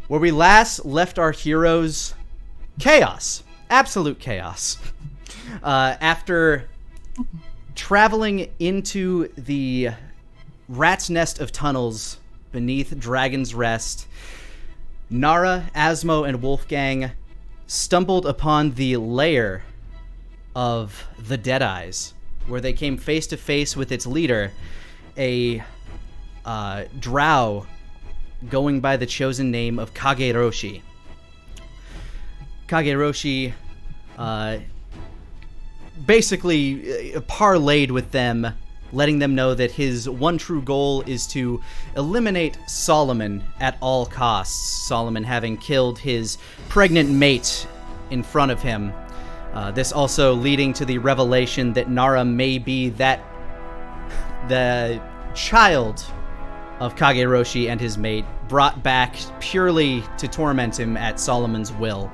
Where we last left our heroes, chaos. Absolute chaos. After traveling into the rat's nest of tunnels beneath Dragon's Rest, Nara, Asmo, and Wolfgang stumbled upon the lair of the Deadeyes, where they came face to face with its leader, a drow going by the chosen name of Kageroshi. Kageroshi basically parlayed with them, letting them know that his one true goal is to eliminate Solomon at all costs, Solomon having killed his pregnant mate in front of him. This also leading to the revelation that Nara may be the child of Kageroshi and his mate, brought back purely to torment him at Solomon's will.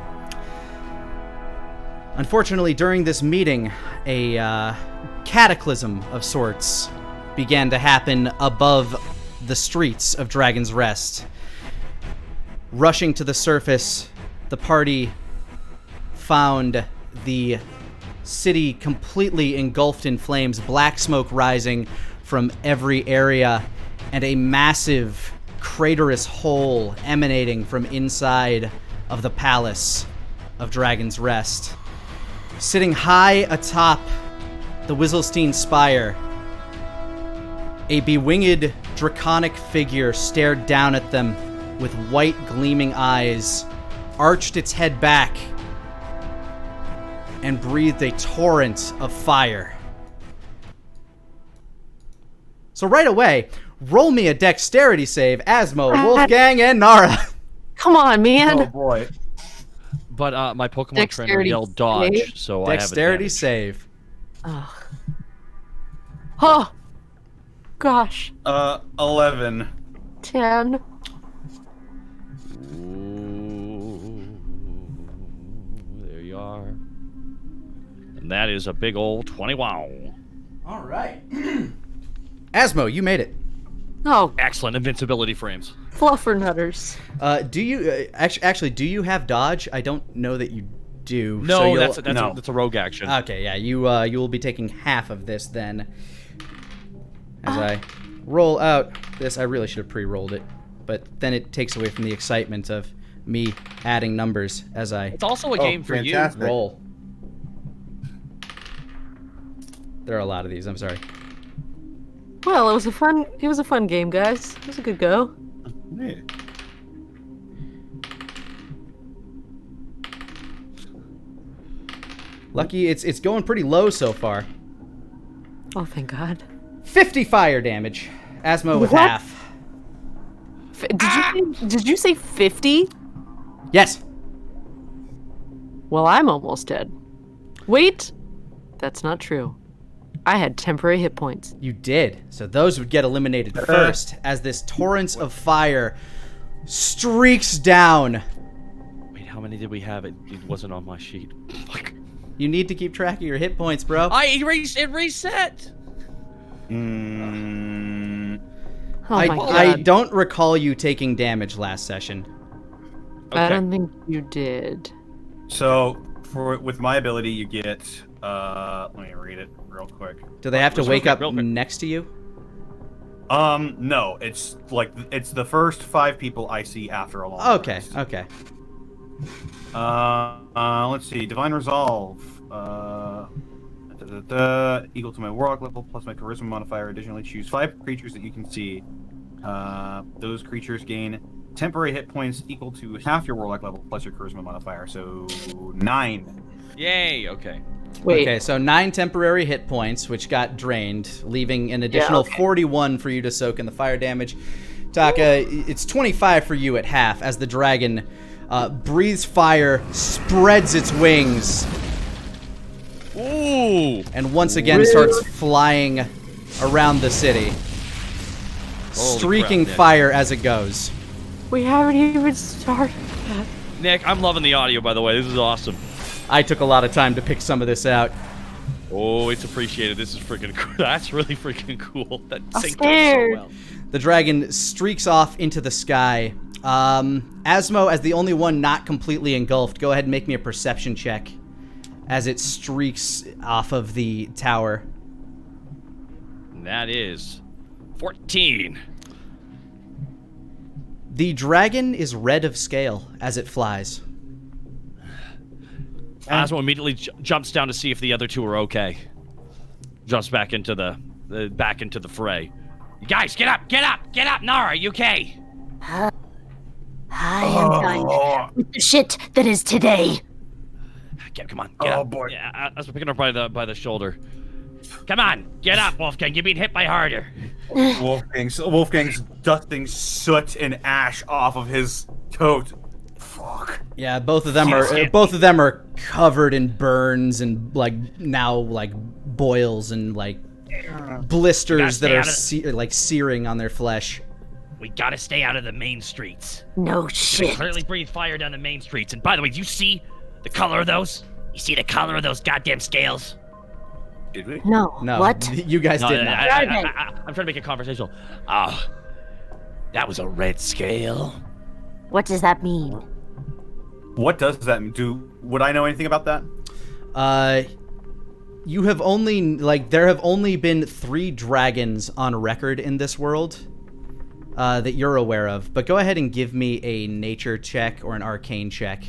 Unfortunately, during this meeting, a cataclysm of sorts began to happen above the streets of Dragon's Rest. Rushing to the surface, the party found the city completely engulfed in flames, black smoke rising from every area, and a massive craterous hole emanating from inside of the palace of Dragon's Rest. Sitting high atop the Whistlestein spire, a bewinged draconic figure stared down at them with white gleaming eyes, arched its head back, and breathed a torrent of fire. So right away, roll me a dexterity save, Asmo, Wolfgang, and Nara. Come on, man. Oh boy. But my Pokemon trainer Dexterity yelled dodge, save? so I have Dexterity advantage. save. Ugh. Oh, gosh. 11. 10. Ooh, there you are. And that is a big old 21. All right. Asmo, you made it. Oh, Excellent invincibility frames. fluffernutters. Do you actually do you have dodge? I don't know that you do. No, so you'll- that's a rogue action. Okay, yeah, you will be taking half of this then. As I roll out this, I really should have pre-rolled it, but then it takes away from the excitement of me adding numbers as I It's also a game for fantastic. roll. There are a lot of these. I'm sorry. Well, it was a fun game, guys. It was a good go. Yeah. Lucky, it's going pretty low so far. Oh, thank God. 50 fire damage. Asmo with What? half. Did you say 50? Yes. Well, I'm almost dead. Wait, that's not true. I had temporary hit points. You did. So those would get eliminated first as this torrent of fire streaks down. Wait, how many did we have? It wasn't on my sheet. Fuck. You need to keep track of your hit points, bro. It reset. Mm, Oh my God. I don't recall you taking damage last session. I Okay. don't think you did. so with my ability, you get. Let me read it real quick. Do they have to Let's wake look up real quick. next to you? No, it's the first 5 people I see after a long Okay, rest. okay. Let's see. Divine Resolve. Equal to my Warlock level plus my Charisma modifier. Additionally, choose 5 creatures that you can see. Those creatures gain temporary hit points equal to half your Warlock level plus your Charisma modifier. So 9. Yay. Okay. Wait. Okay, so 9 temporary hit points, which got drained, leaving an additional 41 for you to soak in the fire damage. Taka, it's 25 for you at half as the dragon breathes fire, spreads its wings, Ooh. and once again starts flying around the city, Holy streaking crap, Nick. fire as it goes. We haven't even started. Nick, I'm loving the audio, by the way. This is awesome. I took a lot of time to pick some of this out. Oh, it's appreciated. This is freaking cool. That's really freaking cool. That I'm synced up so scared. well. The dragon streaks off into the sky. Asmo, as the only one not completely engulfed, go ahead and make me a perception check as it streaks off of the tower. That is 14. The dragon is red of scale as it flies. Asmo immediately jumps down to see if the other two are okay. Jumps back into the fray. You guys, get up, Nara, you okay? I am done with the shit that is today. Come on, get up. Oh boy. Yeah, Asmo picking her by the shoulder. Come on, get up, Wolfgang. You're being hit by harder. Wolfgang's dusting soot and ash off of his coat. Fuck. Yeah, both of them are covered in burns and now boils and blisters that are searing on their flesh. We gotta stay out of the main streets. No We shit. clearly breathe fire down the main streets. And by the way, do you see the color of those? You see the color of those goddamn scales? Did we? No. No, What? you guys did not. I'm trying to make it conversational. Oh, that was a red scale. What does that mean? What does that mean? Would I know anything about that? You have only there have only been 3 dragons on record in this world that you're aware of. But go ahead and give me a nature check or an arcane check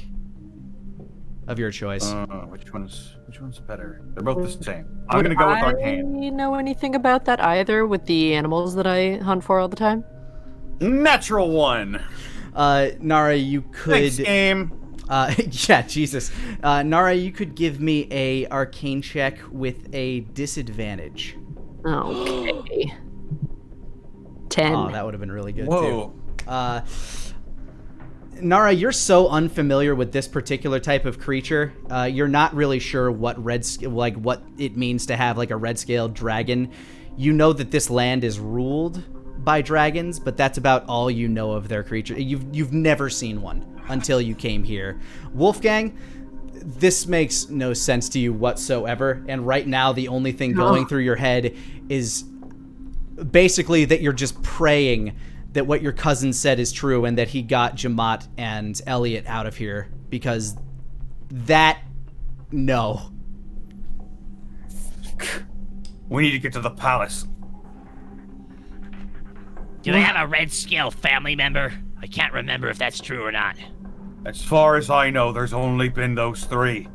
of your choice. Which one's better? They're both the same. I'm gonna go with arcane. I know anything about that either with the animals that I hunt for all the time? Natural 1. Nara, you could. Thanks, game. Yeah, Jesus. Nara, you could give me a arcane check with a disadvantage. Okay. 10. Oh, that would have been really good Whoa. too. Nara, you're so unfamiliar with this particular type of creature. You're not really sure what what it means to have a red-scaled dragon. You know that this land is ruled by dragons, but that's about all you know of their creature. You've never seen one until you came here. Wolfgang, this makes no sense to you whatsoever, and right now the only thing going through your head is basically that you're just praying that what your cousin said is true and that he got Jamat and Elliot out of here, because no. We need to get to the palace. Do they have a red scale family member? I can't remember if that's true or not. As far as I know, there's only been those 3.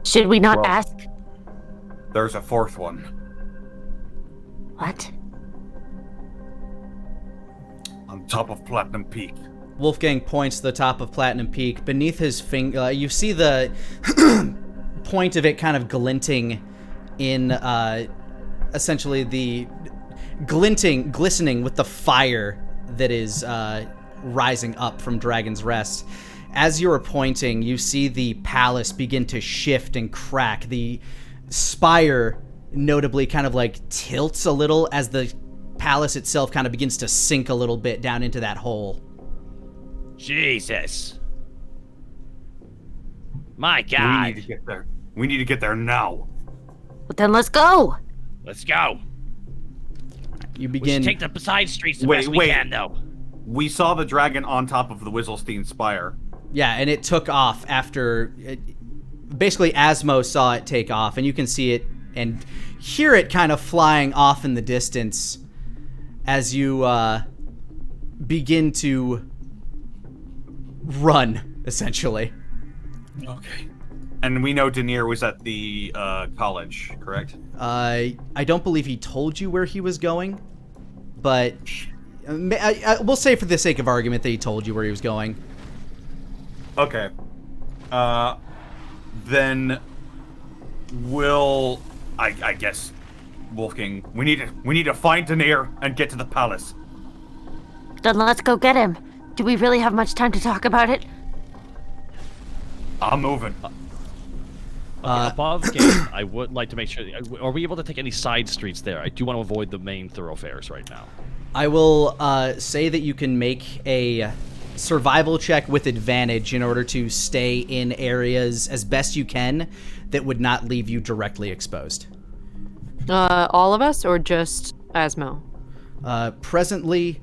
Should we not ask? There's a 4th one. What? On top of Platinum Peak. Wolfgang points to the top of Platinum Peak. Beneath his finger, you see the point of it kind of glinting in, essentially the glistening with the fire that is rising up from Dragon's Rest. As you are pointing, you see the palace begin to shift and crack. The spire notably kind of tilts a little as the palace itself kind of begins to sink a little bit down into that hole. Jesus. My God. We need to get there. We need to get there now. Well, then let's go. Let's go. You We begin. should take the side streets the Wait, best we wait. can, though. We saw the dragon on top of the Whistlestein Spire. Yeah, and it took off after. Basically, Asmo saw it take off, and you can see it and hear it kind of flying off in the distance as you begin to run, essentially. Okay. And we know Denier was at the college, correct? I don't believe he told you where he was going, but we'll say for the sake of argument that he told you where he was going. Okay. Then we'll, I guess, Wolfgang, we need to find Denier and get to the palace. Then let's go get him. Do we really have much time to talk about it? I'm moving. Above game, I would like to make sure. Are we able to take any side streets there? I do want to avoid the main thoroughfares right now. I will say that you can make a survival check with advantage in order to stay in areas as best you can that would not leave you directly exposed. All of us or just Asmo? Presently,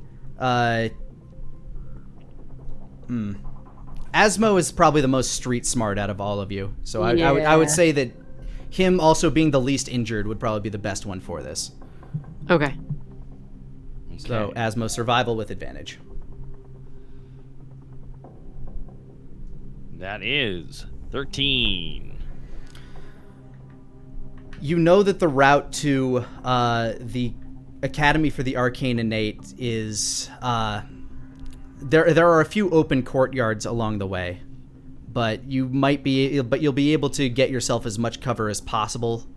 Asmo is probably the most street smart out of all of you. So I would say that him also being the least injured would probably be the best one for this. Okay. So Asmo, survival with advantage. That is 13. You know that the route to the Academy for the Arcane Innate is there are a few open courtyards along the way, but you'll be able to get yourself as much cover as possible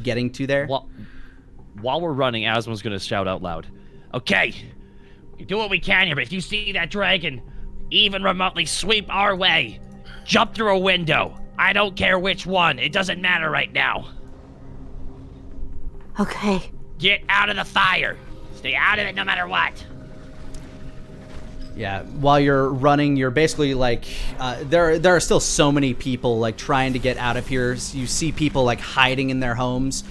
getting to there. While we're running, Asmo's gonna shout out loud. Okay, we do what we can here, but if you see that dragon even remotely sweep our way, jump through a window. I don't care which one. It doesn't matter right now. Okay. Get out of the fire. Stay out of it no matter what. Yeah, while you're running, you're basically like, there are still so many people like trying to get out of here. You see people like hiding in their homes.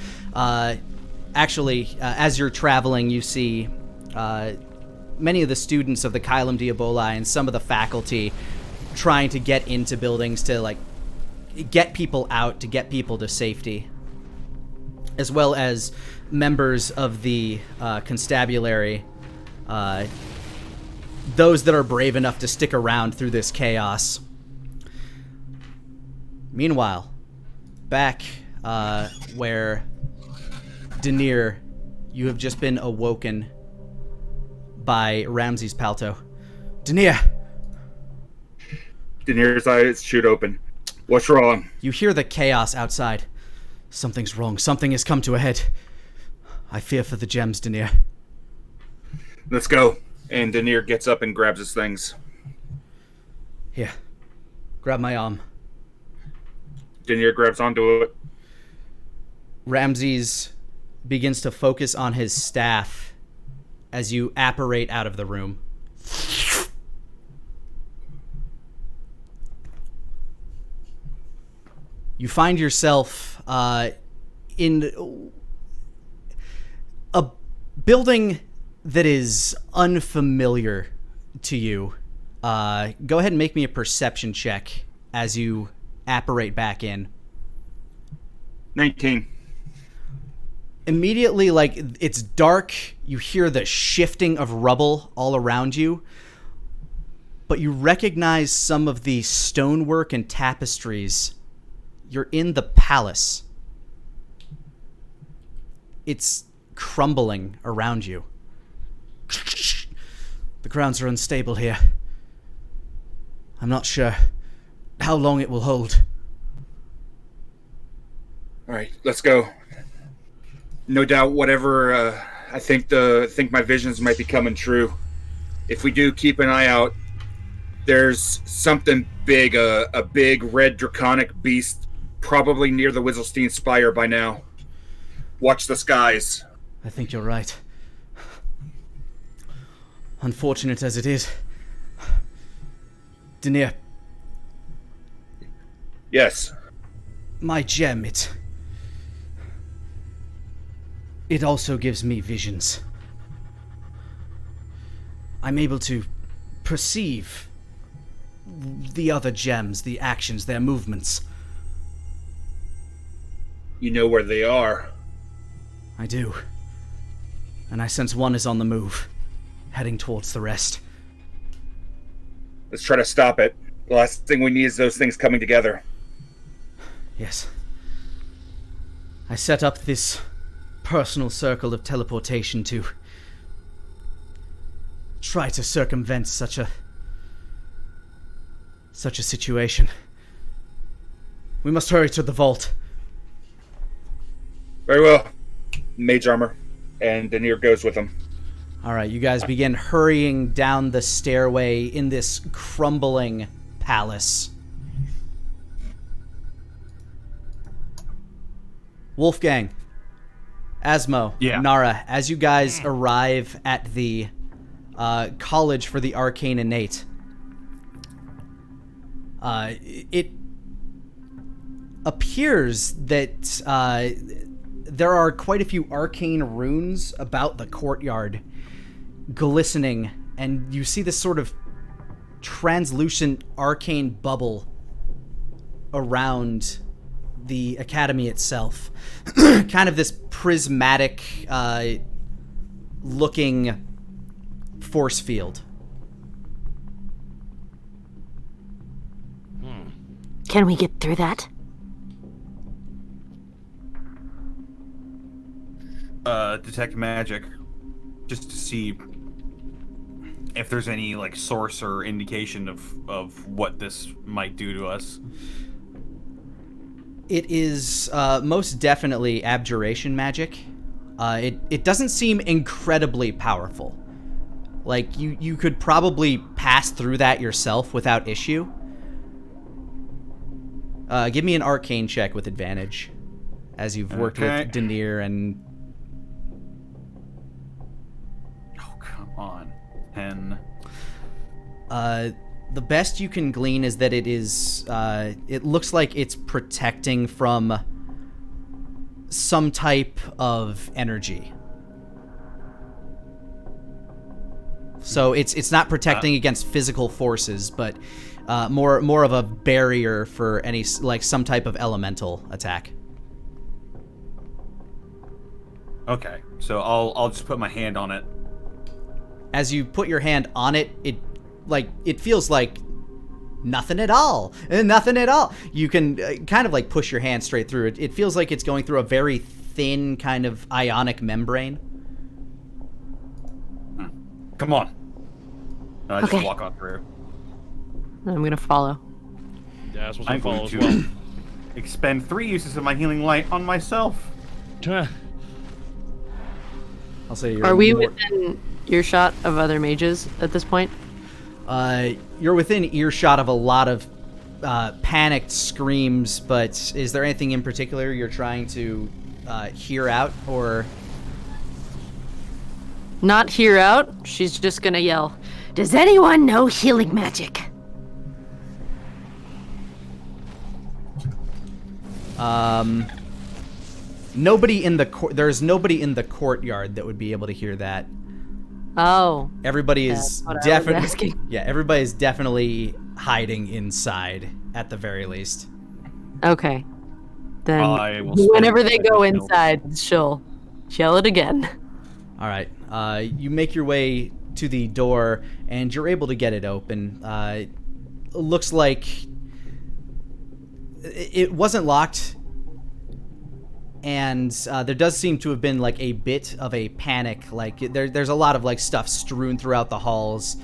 Actually, as you're traveling, you see many of the students of the Kylum Diaboli and some of the faculty trying to get into buildings to like get people out, to get people to safety, as well as members of the constabulary, those that are brave enough to stick around through this chaos. Meanwhile, back where Denier, you have just been awoken by Ramsey's palto. Denier! Denier's eyes shoot open. What's wrong? You hear the chaos outside. Something's wrong. Something has come to a head. I fear for the gems, Denier. Let's go. And Denier gets up and grabs his things. Here. Grab my arm. Denier grabs onto it. Ramses begins to focus on his staff as you apparate out of the room. You find yourself in a building that is unfamiliar to you. Go ahead and make me a perception check as you apparate back in. 19. Immediately, like, it's dark, you hear the shifting of rubble all around you, but you recognize some of the stonework and tapestries. You're in the palace. It's crumbling around you. The grounds are unstable here. I'm not sure how long it will hold. All right, let's go. No doubt, whatever. I think my visions might be coming true. If we do keep an eye out, there's something big, a big red draconic beast, probably near the Wizzlestein Spire by now. Watch the skies. I think you're right. Unfortunate as it is. Denier. Yes. My gem, it also gives me visions. I'm able to perceive the other gems, the actions, their movements. You know where they are. I do. And I sense one is on the move, heading towards the rest. Let's try to stop it. The last thing we need is those things coming together. Yes. I set up this personal circle of teleportation to try to circumvent such a situation. We must hurry to the vault. Very well. Mage armor. And Denier goes with him. Alright, you guys begin hurrying down the stairway in this crumbling palace. Wolfgang, Asmo, Yeah. Nara, as you guys arrive at the College for the Arcane Innate, it appears that there are quite a few arcane runes about the courtyard. glistening, and you see this sort of translucent arcane bubble around the academy itself. Kind of this prismatic looking force field. Can we get through that? Detect magic, just to see if there's any like source or indication of what this might do to us. It is most definitely abjuration magic. It doesn't seem incredibly powerful. Like, you could probably pass through that yourself without issue. Give me an arcane check with advantage, as you've worked with Denier and... Oh, come on. 10. The best you can glean is that it is, it looks like it's protecting from some type of energy. So it's not protecting against physical forces, but more of a barrier for any, like, some type of elemental attack. Okay, so I'll just put my hand on it. As you put your hand on it, it feels like nothing at all. Nothing at all. You can kind of like push your hand straight through it. It feels like it's going through a very thin kind of ionic membrane. Come on. I just Okay. walk on through. I'm gonna follow. Yeah, that's what's I'm gonna going follow as to expend 3 uses of my healing light on myself. well. I'll say you're Are we more- within earshot of other mages at this point? You're within earshot of a lot of panicked screams, but is there anything in particular you're trying to hear out, or... Not hear out. She's just gonna yell. Does anyone know healing magic? Nobody in the there's nobody in the courtyard that would be able to hear that. Oh. Everybody That's is what I was definitely asking. Yeah, everybody is definitely hiding inside at the very least. Okay. Then I will whenever spend they go additional- inside, she'll yell it again. All right. You make your way to the door and you're able to get it open. Looks like it wasn't locked. And there does seem to have been like a bit of a panic. Like there's a lot of like stuff strewn throughout the halls.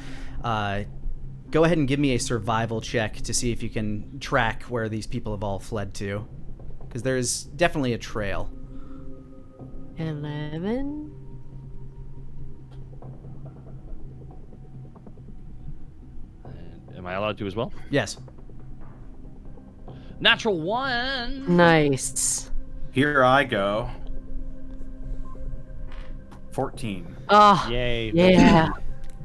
Go ahead and give me a survival check to see if you can track where these people have all fled to, because there's definitely a trail. 11. Am I allowed to as well? Yes. Natural 1. Nice. Here I go. 14. Oh, Yay. yeah.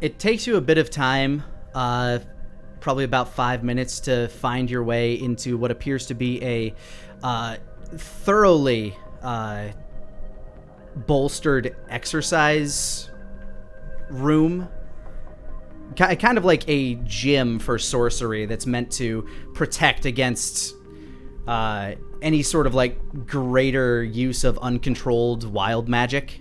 It takes you a bit of time, probably about 5 minutes, to find your way into what appears to be a thoroughly bolstered exercise room. Kind of like a gym for sorcery that's meant to protect against any sort of like greater use of uncontrolled wild magic.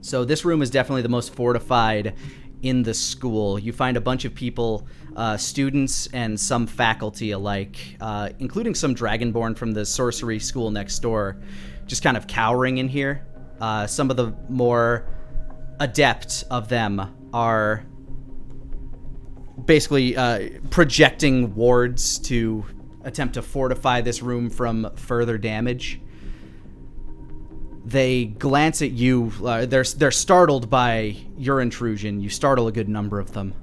So this room is definitely the most fortified in the school. You find a bunch of people, students and some faculty alike, including some Dragonborn from the sorcery school next door, just kind of cowering in here. Some of the more adept of them are basically projecting wards to attempt to fortify this room from further damage. They glance at you. They're startled by your intrusion. You startle a good number of them.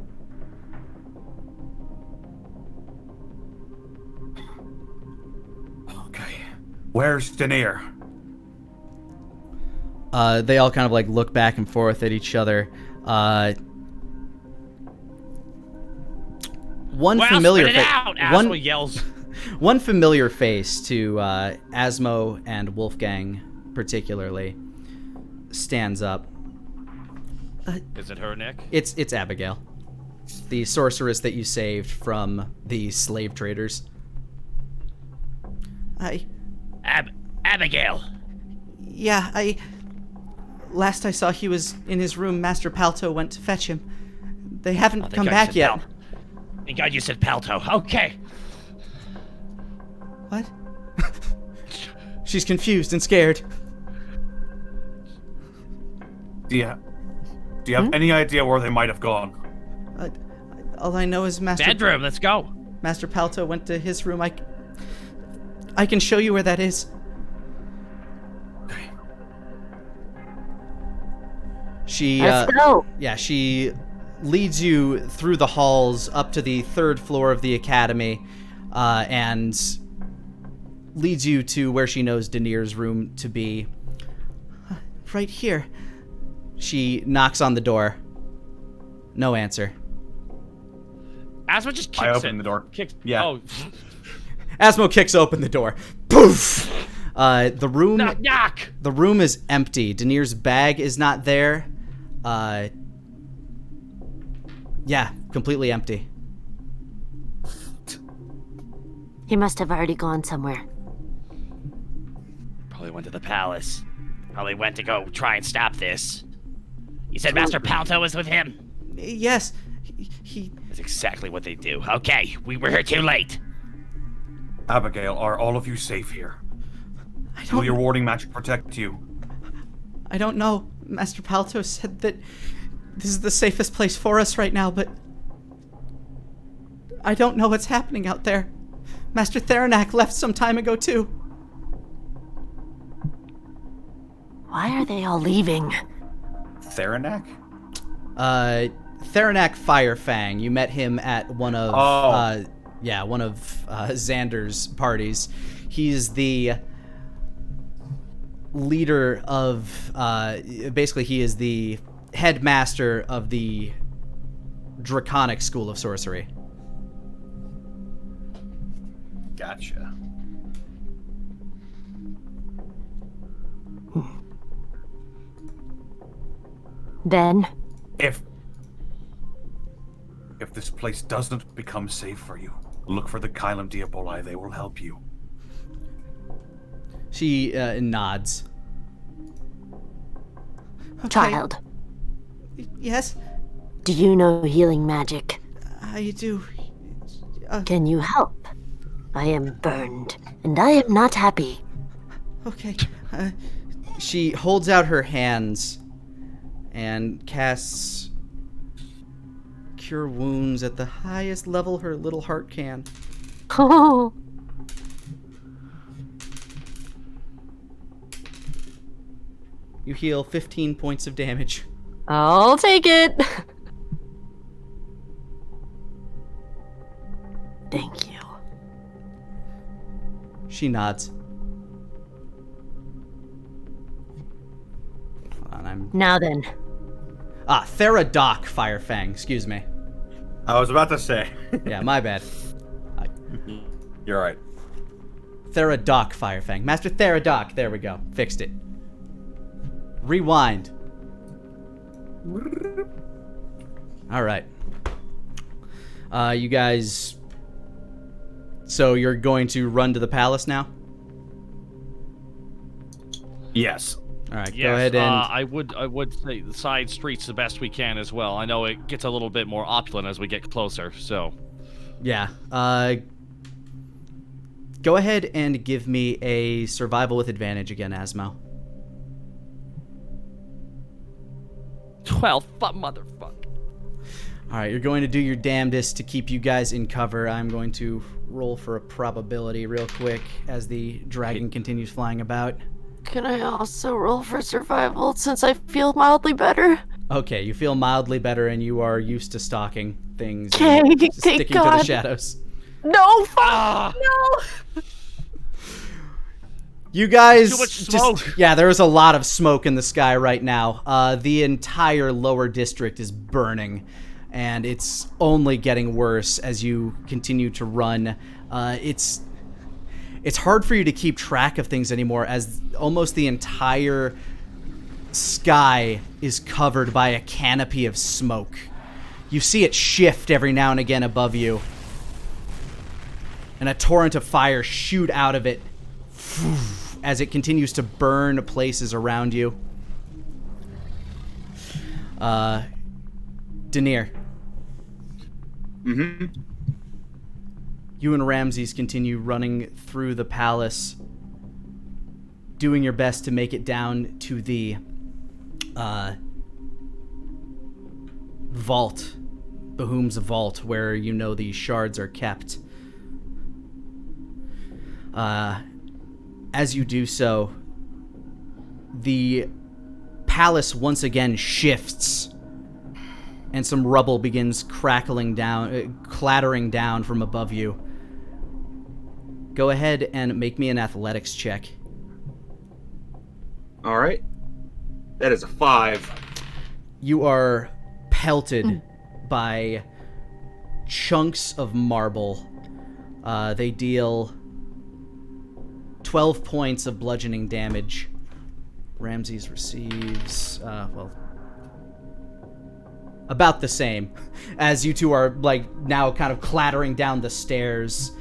Okay. Where's Denier? They all kind of like look back and forth at each other. One Well, familiar spit it out! Asshole yells. One familiar face to Asmo and Wolfgang particularly stands up. Is it her, Nick? It's Abigail, the sorceress that you saved from the slave traders. Abigail. Yeah, last I saw he was in his room. Master Palto went to fetch him. They haven't come back yet. Thank God you said Palto. Okay. What? She's confused and scared. Do you have any idea where they might have gone? All I know is Bedroom, let's go. Master Palto went to his room. I can show you where that is. Okay. Let's go. Yeah, she leads you through the halls up to the 3rd floor of the academy, and leads you to where she knows Denier's room to be. Right here. She knocks on the door. No answer. Asma just kicks I open the door. Yeah. Oh, Asmo kicks open the door. Poof! The room. Knock. The room is empty. Denier's bag is not there. Yeah, completely empty. He must have already gone somewhere. Probably went to the palace. Probably went to go try and stop this. You said Master Palto was with him? Yes, he. That's exactly what they do. Okay, we were here too late. Abigail, are all of you safe here? I Will your don't. warding magic protect you? I don't know. Master Palto said that this is the safest place for us right now, but I don't know what's happening out there. Master Theranak left some time ago too. Why are they all leaving? Theranak? Theranak Firefang. You met him at one of Xander's parties. He's the leader of basically he is the headmaster of the Draconic School of Sorcery. Gotcha. Then? If this place doesn't become safe for you, look for the Kylum Diaboli. They will help you. She nods. Okay. Child, Yes, do you know healing magic? I do. Can you help? I am burned, and I am not happy. Okay. She holds out her hands and casts Cure Wounds at the highest level her little heart can. Oh, You heal 15 points of damage. I'll take it. thank you. She nods. Hold on, Now then, Theradoc Firefang, excuse me. I was about to say. Yeah, my bad. You're right. Theradoc Firefang. Master Theradoc, there we go. Fixed it. Rewind. Alright. You guys... So you're going to run to the palace now? Yes. Alright, yes, go ahead and... I would say the side streets the best we can as well. I know it gets a little bit more opulent as we get closer, so... Yeah. Go ahead and give me a survival with advantage again, Asmo. 12, motherfucker. Alright, you're going to do your damnedest to keep you guys in cover. I'm going to roll for a probability real quick as the dragon continues flying about. Can I also roll for survival since I feel mildly better? Okay, you feel mildly better and you are used to stalking things Okay, and thank sticking to the God. shadows. No, fuck, no. You guys Too much smoke. yeah, there is a lot of smoke in the sky right now. The entire lower district is burning, and it's only getting worse as you continue to run. It's hard for you to keep track of things anymore, as almost the entire sky is covered by a canopy of smoke. You see it shift every now and again above you, and a torrent of fire shoot out of it as it continues to burn places around you. Denier. Mm-hmm. You and Ramses continue running through the palace, doing your best to make it down to the vault, Bahum's vault, where you know these shards are kept. As you do so, the palace once again shifts, and some rubble begins clattering down from above you. Go ahead and make me an athletics check. All right. That is a 5. You are pelted by chunks of marble. They deal 12 points of bludgeoning damage. Ramses receives, about the same, as you two are, now kind of clattering down the stairs,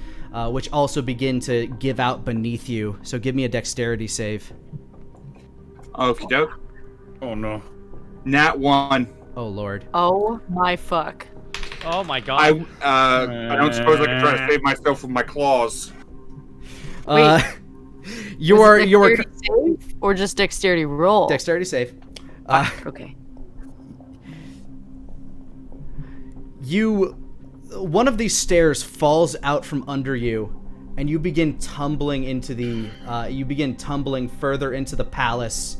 which also begin to give out beneath you. So give me a dexterity save. Okie doke. Oh no. Nat 1. Oh, Lord. Oh my fuck. Oh my god. I don't suppose I can try to save myself with my claws. You are save or just dexterity roll? dexterity save. Okay. One of these stairs falls out from under you, and you begin tumbling into further into the palace.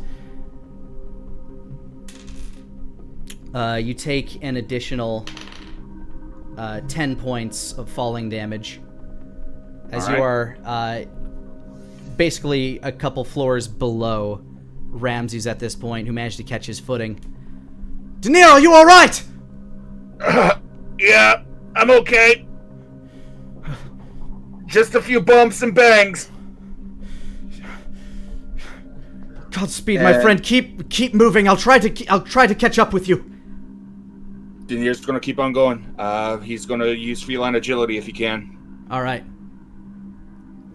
You take an additional 10 points of falling damage, as you are basically a couple floors below Ramses at this point, who managed to catch his footing. Denier, are you all right? Yeah, I'm okay. Just a few bumps and bangs. Godspeed, my friend. Keep moving. I'll try to catch up with you. Denier's gonna keep on going. He's gonna use feline agility if he can. All right.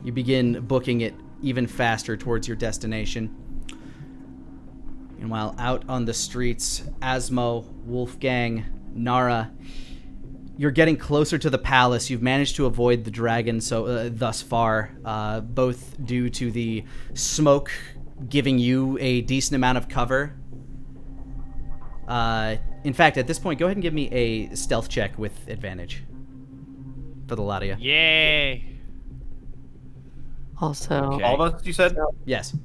You begin booking it even faster towards your destination. And while out on the streets, Asmo, Wolfgang, Nara, you're getting closer to the palace. You've managed to avoid the dragon thus far, both due to the smoke giving you a decent amount of cover. In fact, at this point, go ahead and give me a stealth check with advantage for the lot of you. Yay. Also, Okay. All of us, you said? Yes.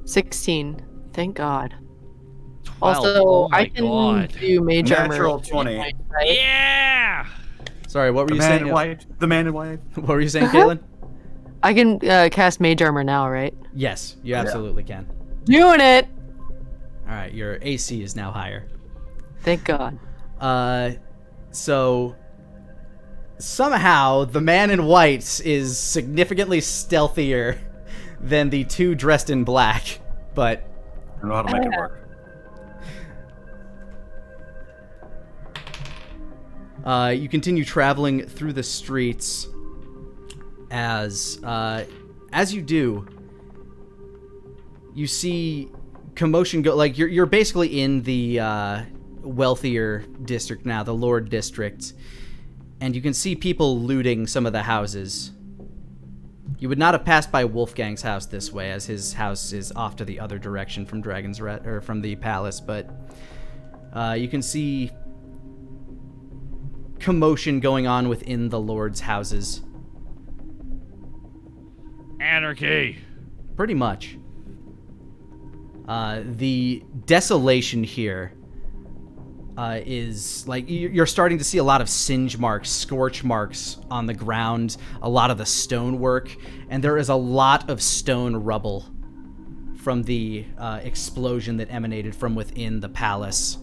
16. Thank God. 12. Also, Oh my I can God. do mage armor. Natural 20. Right? Yeah. Sorry, what were The you man saying? in white. The man in white. What were you saying, Caitlin? I can cast mage armor now, right? Yes, you absolutely can. Doing it! All right, your AC is now higher. Thank God. So somehow the man in white is significantly stealthier than the two dressed in black, but I don't know how to make it work. you continue traveling through the streets as you do, you see commotion go, like you're basically in the wealthier district now, the Lord district, and you can see people looting some of the houses. You would not have passed by Wolfgang's house this way, as his house is off to the other direction from from the palace, but you can see commotion going on within the Lord's houses. Anarchy. Pretty much. The desolation here is like you're starting to see a lot of singe marks, scorch marks on the ground, a lot of the stonework, and there is a lot of stone rubble from the explosion that emanated from within the palace.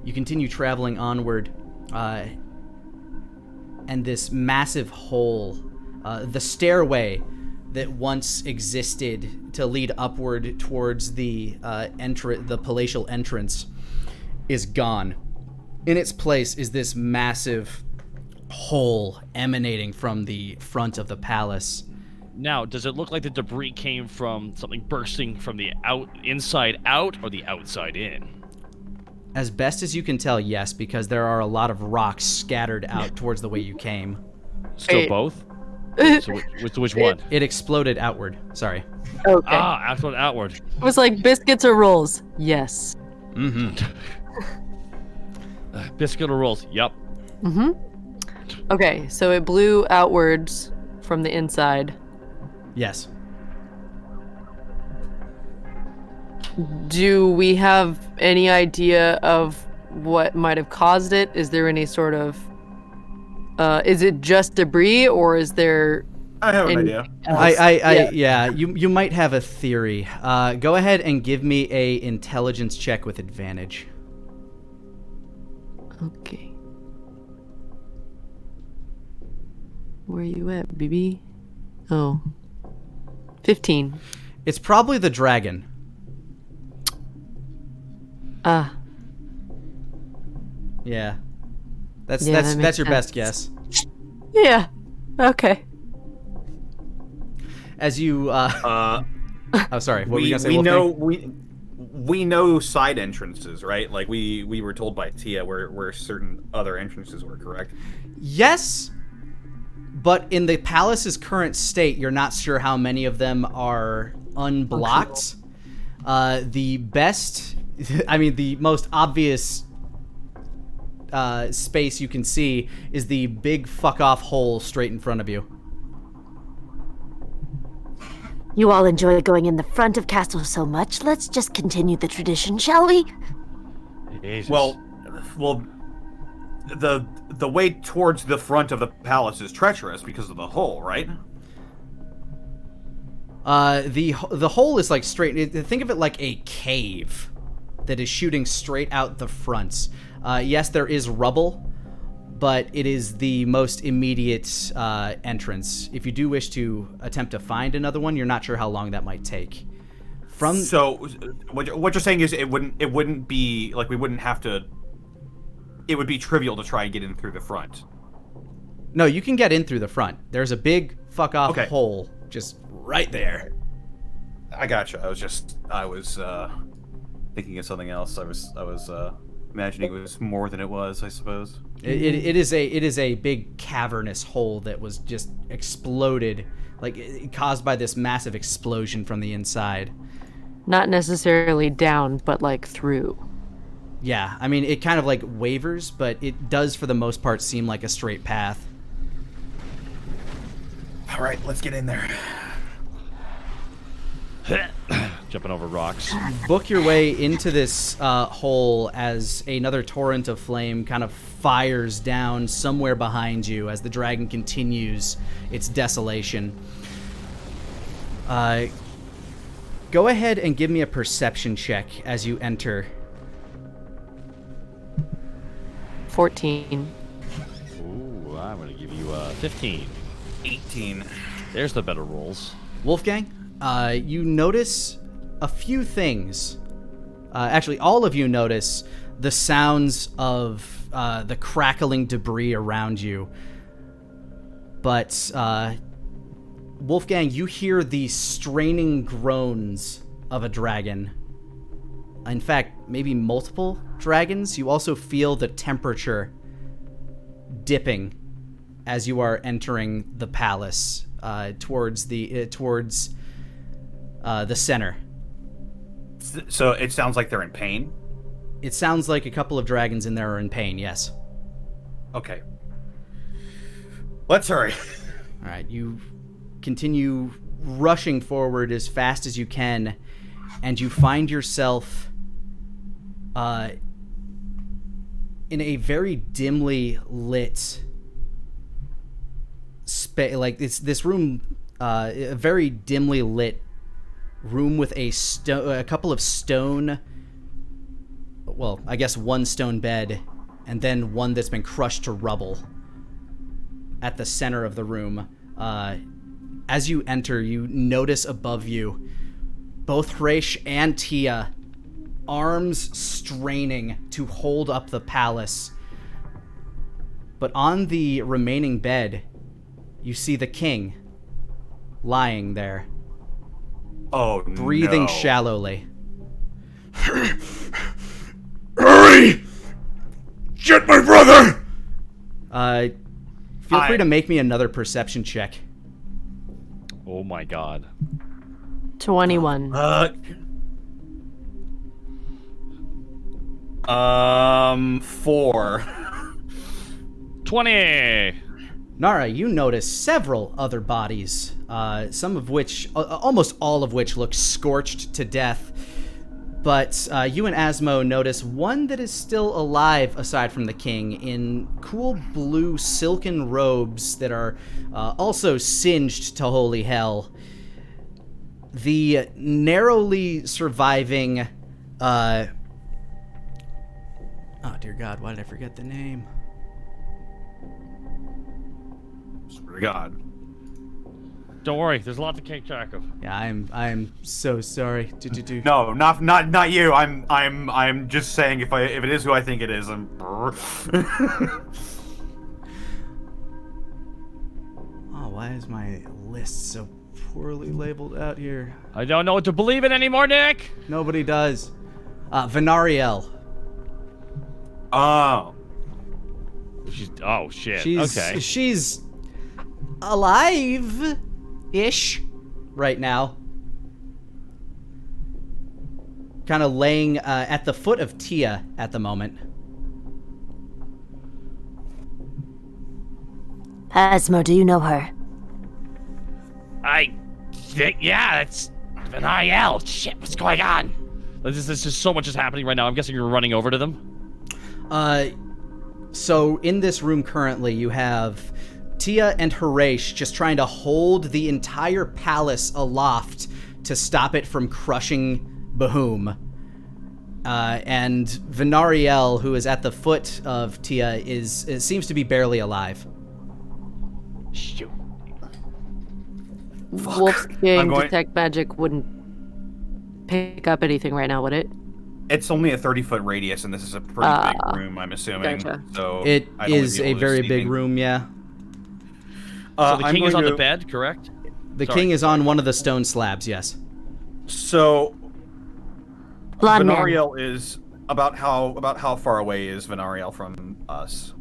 You continue traveling onward, and this massive hole, the stairway that once existed to lead upward towards the the palatial entrance is gone. In its place is this massive hole emanating from the front of the palace. Now, does it look like the debris came from something bursting from the inside out or the outside in? As best as you can tell, yes, because there are a lot of rocks scattered out towards the way you came. Still Wait. both? So which one? It exploded outward. Sorry. Okay. Outward, outward. It was like biscuits or rolls. Yes. Mm-hmm. Biscuit or rolls? Yep. Mm-hmm. Okay, so it blew outwards from the inside. Yes. Do we have any idea of what might have caused it? Is there any sort of... is it just debris, or is there... I have an idea. Yeah, you might have a theory. Go ahead and give me a intelligence check with advantage. Okay. Where you at, BB? Oh. 15. It's probably the dragon. Ah. Yeah. Yeah, that That's makes your best sense. guess. Yeah. Okay. As you oh, sorry. What were you gonna say? we Wolfgang? know we know side entrances, right? Like we were told by Tia where certain other entrances were, correct? Yes, but in the palace's current state, you're not sure how many of them are unblocked. The best, I mean, the most obvious space you can see is the big fuck off hole straight in front of you. You all enjoy going in the front of castle so much. Let's just continue the tradition, shall we? Jesus. Well, the way towards the front of the palace is treacherous because of the hole, right? The hole is like straight. Think of it like a cave that is shooting straight out the front. Yes, there is rubble, but it is the most immediate entrance. If you do wish to attempt to find another one, you're not sure how long that might take. So what you're saying is it wouldn't be like we wouldn't have to. It would be trivial to try and get in through the front. No, you can get in through the front. There's a big fuck off Okay. hole just right there. I gotcha. I was thinking of something else. I was imagining it was more than it was, I suppose. It is a big cavernous hole that was just exploded, like caused by this massive explosion from the inside. Not necessarily down, but like through. Yeah, I mean, it kind of like wavers, but it does for the most part seem like a straight path. All right, let's get in there. Jumping over rocks. Book your way into this hole as another torrent of flame kind of fires down somewhere behind you as the dragon continues its desolation. Go ahead and give me a perception check as you enter. 14. Ooh, I'm gonna give you 15. 18. There's the better rolls. Wolfgang, you notice a few things. Actually, all of you notice the sounds of the crackling debris around you. But, Wolfgang, you hear the straining groans of a dragon. In fact, maybe multiple dragons. You also feel the temperature dipping as you are entering the palace towards the center. So it sounds like they're in pain. It sounds like a couple of dragons in there are in pain, yes. Okay. Let's hurry. All right, you continue rushing forward as fast as you can, and you find yourself in a very dimly lit space. Like it's this room, a very dimly lit room with a couple of stone. Well, I guess one stone bed, and then one that's been crushed to rubble. At the center of the room, as you enter, you notice above you both Hresh and Tia, arms straining to hold up the palace. But on the remaining bed, you see the king lying there, breathing shallowly. Hurry! Get my brother! Feel free to make me another perception check. Oh my god. 21. 4. 20! Nara, you notice several other bodies, some of which, almost all of which look scorched to death. But you and Asmo notice one that is still alive aside from the king in cool blue silken robes that are also singed to holy hell. The narrowly surviving... oh dear God, why did I forget the name? Swear to God. Don't worry, there's a lot to keep track of. Yeah, I'm so sorry. No, not you. I'm just saying if it is who I think it is, I'm. Oh, why is my list so poorly labeled out here? I don't know what to believe in anymore, Nick! Nobody does. Venariel. Oh. Oh, shit. Okay. She's alive-ish right now. Kind of laying at the foot of Tia at the moment. Asmo, do you know her? I think, yeah, that's Denier. Shit, what's going on? There's just so much is happening right now. I'm guessing you're running over to them? So in this room currently, you have Tia and Hresh just trying to hold the entire palace aloft to stop it from crushing Bohum. And Venariel, who is at the foot of Tia, seems to be barely alive. Shoot. Wolf's King Detect Magic wouldn't pick up anything right now, would it? It's only a 30-foot radius, and this is a pretty big room, I'm assuming. Gotcha. So It I'd only is be a able to very sneak big in. room, yeah. So the I'm king is on going the to- bed, correct? The Sorry. king is on one of the stone slabs, yes. So Blonde man. Venariel is about how far away is Venariel from us?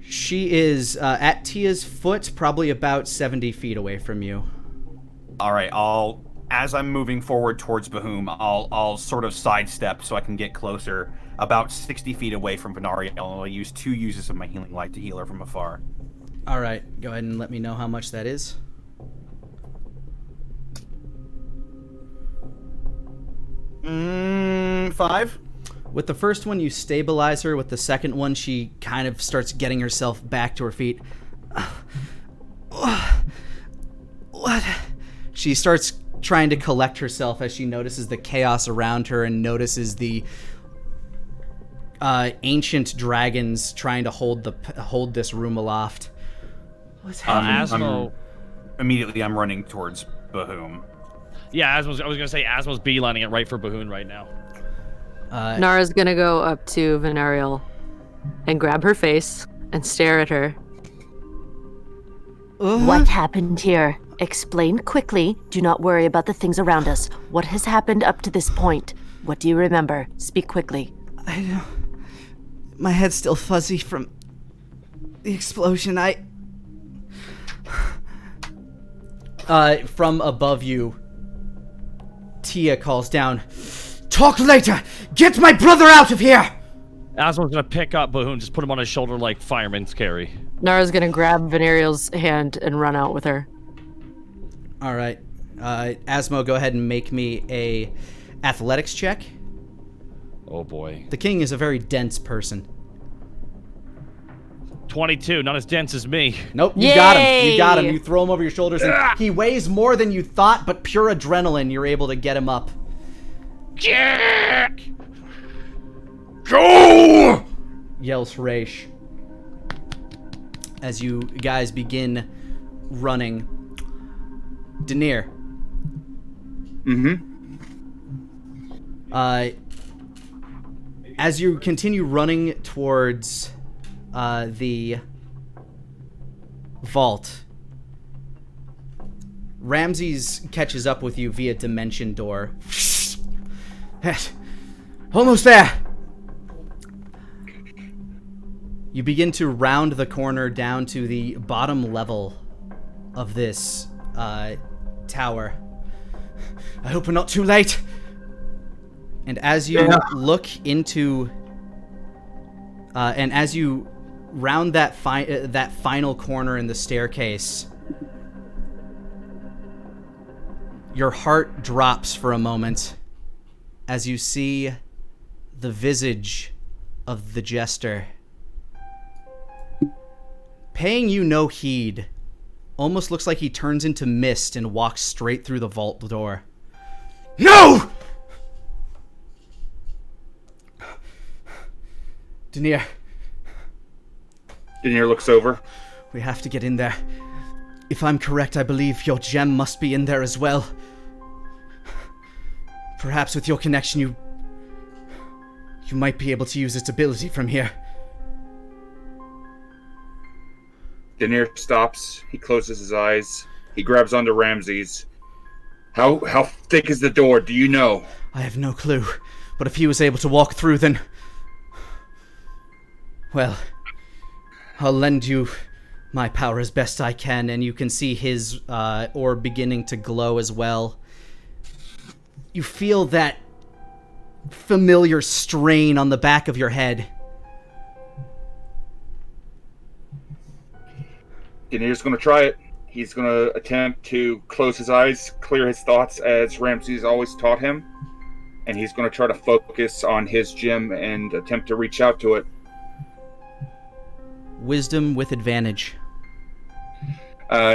She is at Tia's foot, probably about 70 feet away from you. All right, as I'm moving forward towards Bohum, I'll sort of sidestep so I can get closer, about 60 feet away from Venariel, and I'll use 2 uses of my healing light to heal her from afar. All right, go ahead and let me know how much that is. Five. With the first one, you stabilize her. With the second one, she kind of starts getting herself back to her feet. What? She starts trying to collect herself as she notices the chaos around her and notices the ancient dragons trying to hold this room aloft. What's happening? Asmo. Immediately, I'm running towards Bohum. Yeah, I was gonna say Asmo's beelining it right for Bahoon right now. Nara's gonna go up to Venariel and grab her face and stare at her. What happened here? Explain quickly. Do not worry about the things around us. What has happened up to this point? What do you remember? Speak quickly. I know. My head's still fuzzy from the explosion. From above you, Tia calls down, "Talk later! Get my brother out of here!" Asmo's gonna pick up Bahoon, just put him on his shoulder like firemen's carry. Nara's gonna grab Venariel's hand and run out with her. All right. Asmo, go ahead and make me a athletics check. Oh boy. The king is a very dense person. 22, not as dense as me. Nope, you got him. You got him. Yay! You throw him over your shoulders, and he weighs more than you thought, but pure adrenaline, you're able to get him up. Jack! Go! Yells Hresh as you guys begin running. Denier. Mm-hmm. As you continue running towards the vault, Ramses catches up with you via dimension door. Yes, almost there. You begin to round the corner down to the bottom level of this tower. I hope we're not too late. And as you look into, and as you round that final corner in the staircase, your heart drops for a moment as you see the visage of the jester, paying you no heed. Almost looks like he turns into mist and walks straight through the vault door. No! Denier. Denier looks over. We have to get in there. If I'm correct, I believe your gem must be in there as well. Perhaps with your connection, you might be able to use its ability from here. Denier stops. He closes his eyes. He grabs onto Ramses. How thick is the door? Do you know? I have no clue. But if he was able to walk through, then... well, I'll lend you my power as best I can, and you can see his orb beginning to glow as well. You feel that familiar strain on the back of your head. Denier's going to try it. He's going to attempt to close his eyes, clear his thoughts as Ramses always taught him, and he's going to try to focus on his gem and attempt to reach out to it. Wisdom with advantage.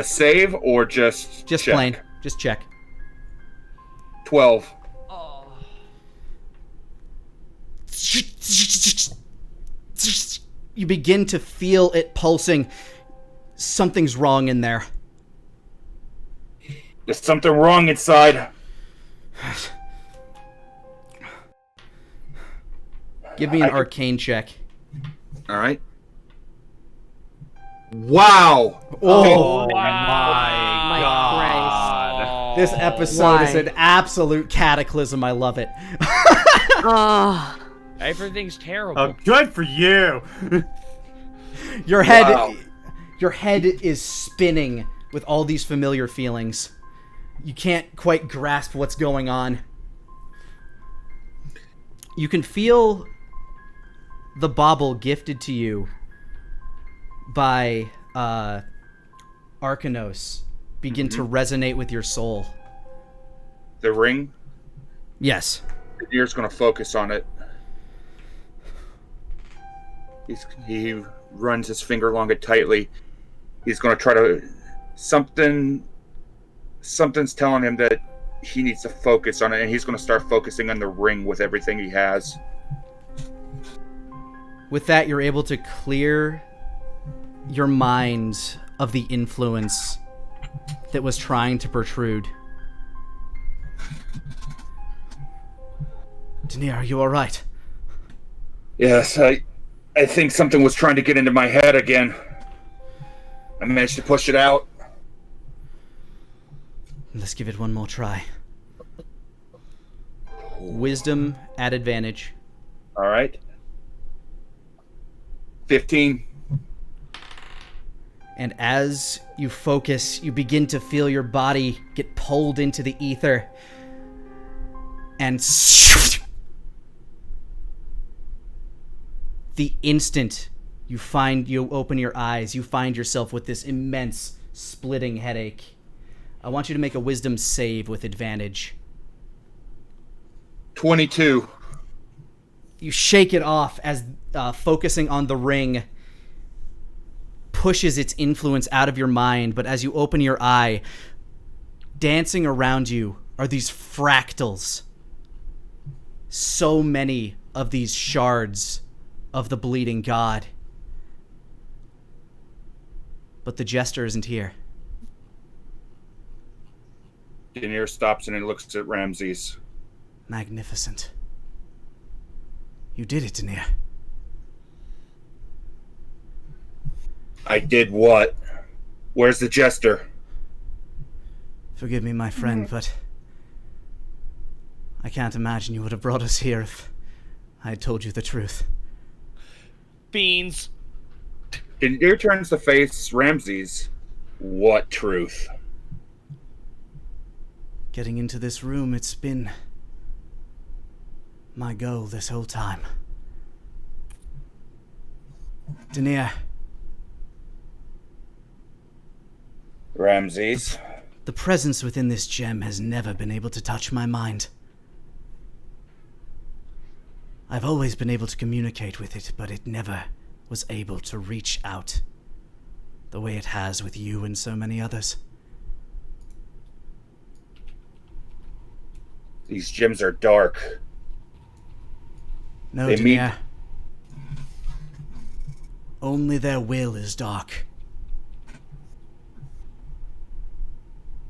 Save or just Just check? plain. Just check. 12. You begin to feel it pulsing. Something's wrong in there. There's something wrong inside. Give me an arcane check. All right. Wow. Oh, My Christ. this episode is an absolute cataclysm. I love it. Oh. Everything's terrible. Oh, good for you. Your head, Wow. your head is spinning with all these familiar feelings. You can't quite grasp what's going on. You can feel the bauble gifted to you by Arcanos begin to resonate with your soul. The ring. Yes. Denier's going to focus on it. He runs his finger along it tightly. He's going to try to... Something's telling him that he needs to focus on it, and he's going to start focusing on the ring with everything he has. With that, you're able to clear your mind of the influence that was trying to protrude. Denier, are you alright? Yes, I think something was trying to get into my head again. I managed to push it out. Let's give it one more try. Wisdom at advantage. All right. 15. And as you focus, you begin to feel your body get pulled into the ether. And the instant you open your eyes, you find yourself with this immense splitting headache. I want you to make a wisdom save with advantage. 22. You shake it off as focusing on the ring pushes its influence out of your mind, but as you open your eye, dancing around you are these fractals. So many of these shards of the bleeding god. But the jester isn't here. Denier stops and looks at Ramses. Magnificent. You did it, Denier. I did what? Where's the jester? Forgive me, my friend, but I can't imagine you would have brought us here if I had told you the truth. Beans. Denier turns to face Ramses. What truth? Getting into this room, it's been my goal this whole time. Denier. Ramses. The presence within this gem has never been able to touch my mind. I've always been able to communicate with it, but it never was able to reach out the way it has with you and so many others. These gems are dark. No, They Denier. Only their will is dark.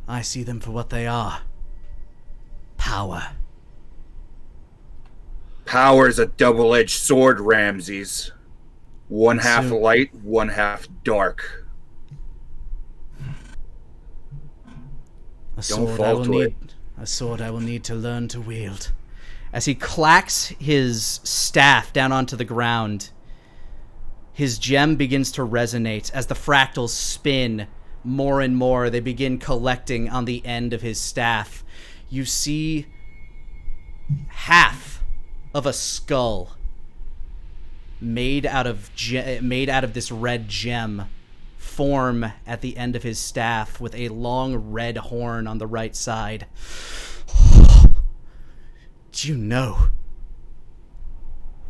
I see them for what they are. Power. Power is a double-edged sword, Ramses. One half So- light, one half dark. A sword I will need to learn to wield. As he clacks his staff down onto the ground, his gem begins to resonate as the fractals spin more and more. They begin collecting on the end of his staff. You see half of a skull made out of this red gem form at the end of his staff with a long red horn on the right side. Do you know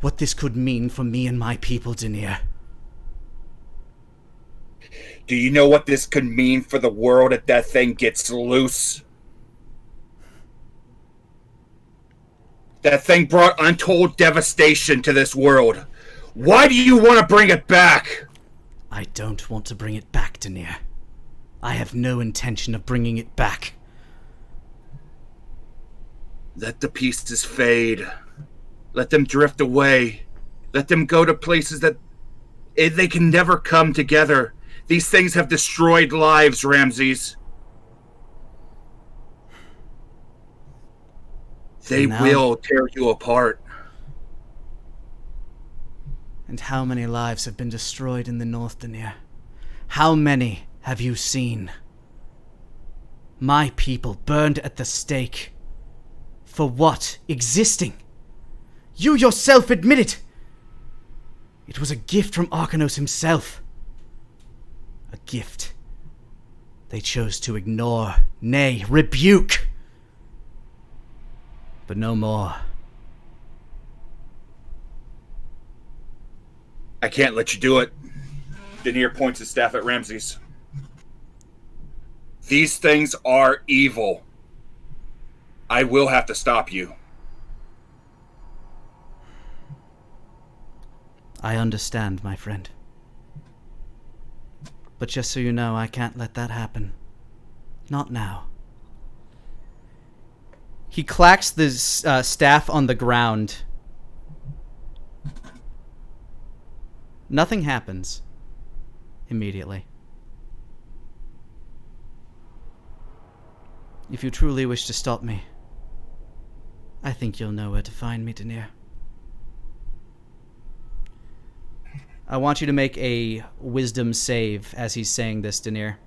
what this could mean for me and my people, Denier? Do you know what this could mean for the world if that thing gets loose? That thing brought untold devastation to this world. Why do you want to bring it back? I don't want to bring it back, Denier. I have no intention of bringing it back. Let the pieces fade. Let them drift away. Let them go to places that they can never come together. These things have destroyed lives, Ramses. They Now- will tear you apart. And how many lives have been destroyed in the North, Denier? How many have you seen? My people burned at the stake. For what? Existing. You yourself admit it. It was a gift from Arcanos himself. A gift they chose to ignore, nay, rebuke. But no more. I can't let you do it. Denier points his staff at Ramses. These things are evil. I will have to stop you. I understand, my friend. But just so you know, I can't let that happen. Not now. He clacks the staff on the ground. Nothing happens immediately. If you truly wish to stop me, I think you'll know where to find me, Denier. I want you to make a wisdom save as he's saying this, Denier.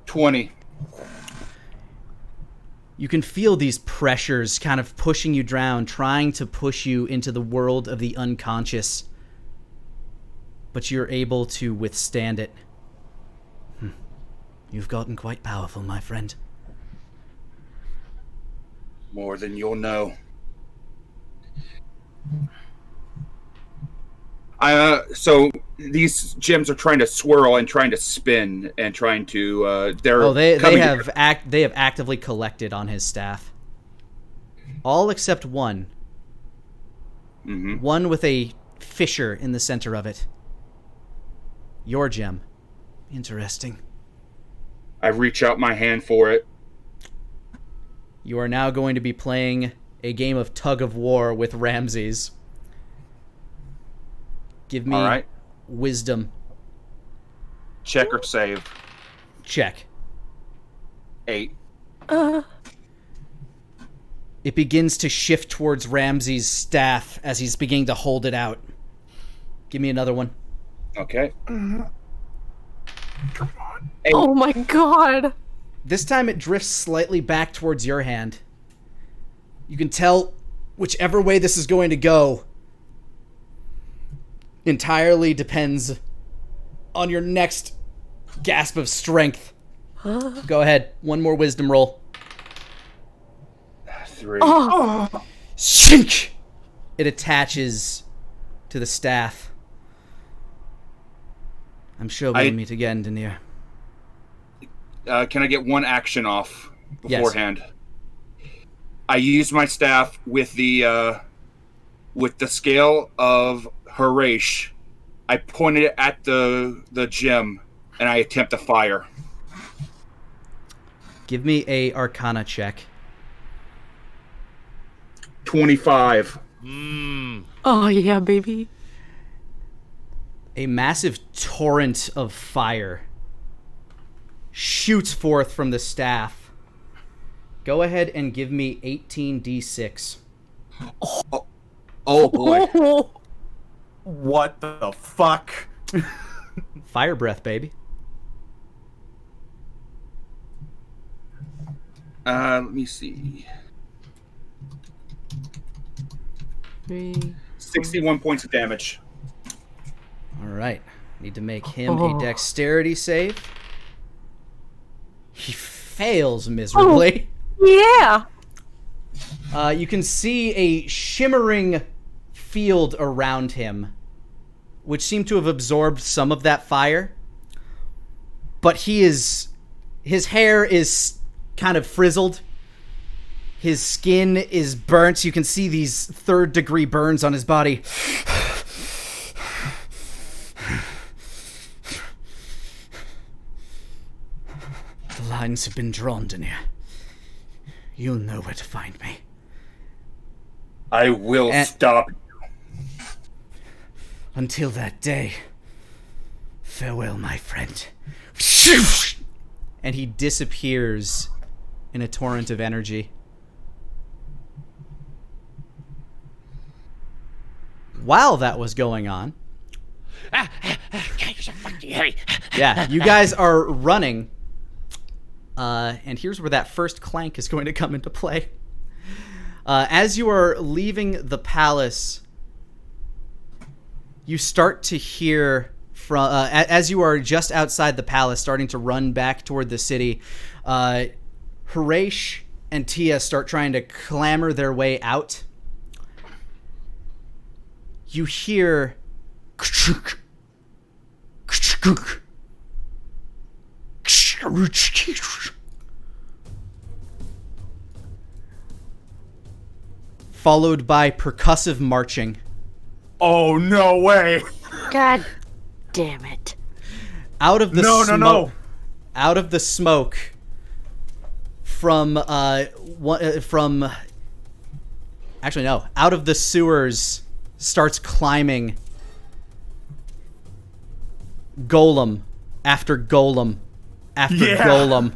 20. You can feel these pressures kind of pushing you down, trying to push you into the world of the unconscious. But you're able to withstand it. You've gotten quite powerful, my friend. More than you'll know. So these gems are trying to swirl and trying to spin and trying to. They coming have actively collected on his staff. All except one. Mm-hmm. One with a fissure in the center of it. Your gem. Interesting. I reach out my hand for it. You are now going to be playing a game of tug of war with Ramses. Give me All right. wisdom. Check or save. Check. 8. It begins to shift towards Ramses' staff as he's beginning to hold it out. Give me another one. Okay. Come on. 8. Oh my god. This time it drifts slightly back towards your hand. You can tell whichever way this is going to go entirely depends on your next gasp of strength. Go ahead. One more wisdom roll. 3. Shink! It attaches to the staff. I'm sure we'll meet again, Denier. Can I get one action off Yes. beforehand? I used my staff with the scale of Harash. I pointed it at the gem, and I attempt to fire. Give me a Arcana check. 25. Oh yeah, baby. A massive torrent of fire shoots forth from the staff. Go ahead and give me 18d6. Oh boy. What the fuck? Fire breath, baby. Let me see. 3. 61 points of damage. All right. Need to make him a dexterity save. He fails miserably. Yeah. You can see a shimmering field around him, which seemed to have absorbed some of that fire. But his hair is kind of frizzled. His skin is burnt. You can see these third-degree burns on his body. The lines have been drawn, Denier. You'll know where to find me. I will stop. Until that day, farewell, my friend. And he disappears in a torrent of energy. While that was going on, yeah, you guys are running. And here's where that first clank is going to come into play. As you are leaving the palace, you start to hear from as you are just outside the palace, starting to run back toward the city. Harash and Tia start trying to clamber their way out. You hear followed by percussive marching. Oh, no way. God damn it. Out of the No. Out of the smoke from out of the sewers starts climbing golem after golem after golem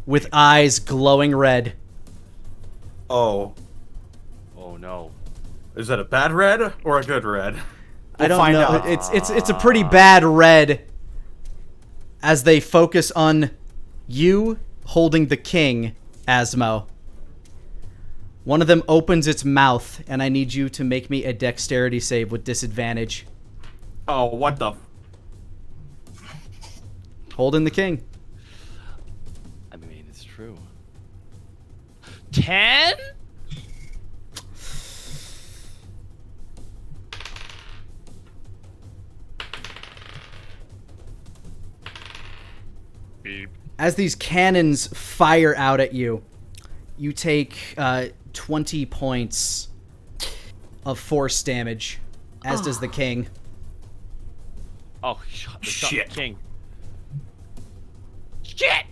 with eyes glowing red. Oh. Oh no. Is that a bad red or a good red? I don't find know. out. It's a pretty bad red as they focus on you holding the king, Asmo. One of them opens its mouth, and I need you to make me a dexterity save with disadvantage. Oh, what the... Holding the king. I mean, it's true. 10? Beep. As these cannons fire out at you, you take 20 points of force damage, as does the king. Oh, shit. Shit. King. Shit!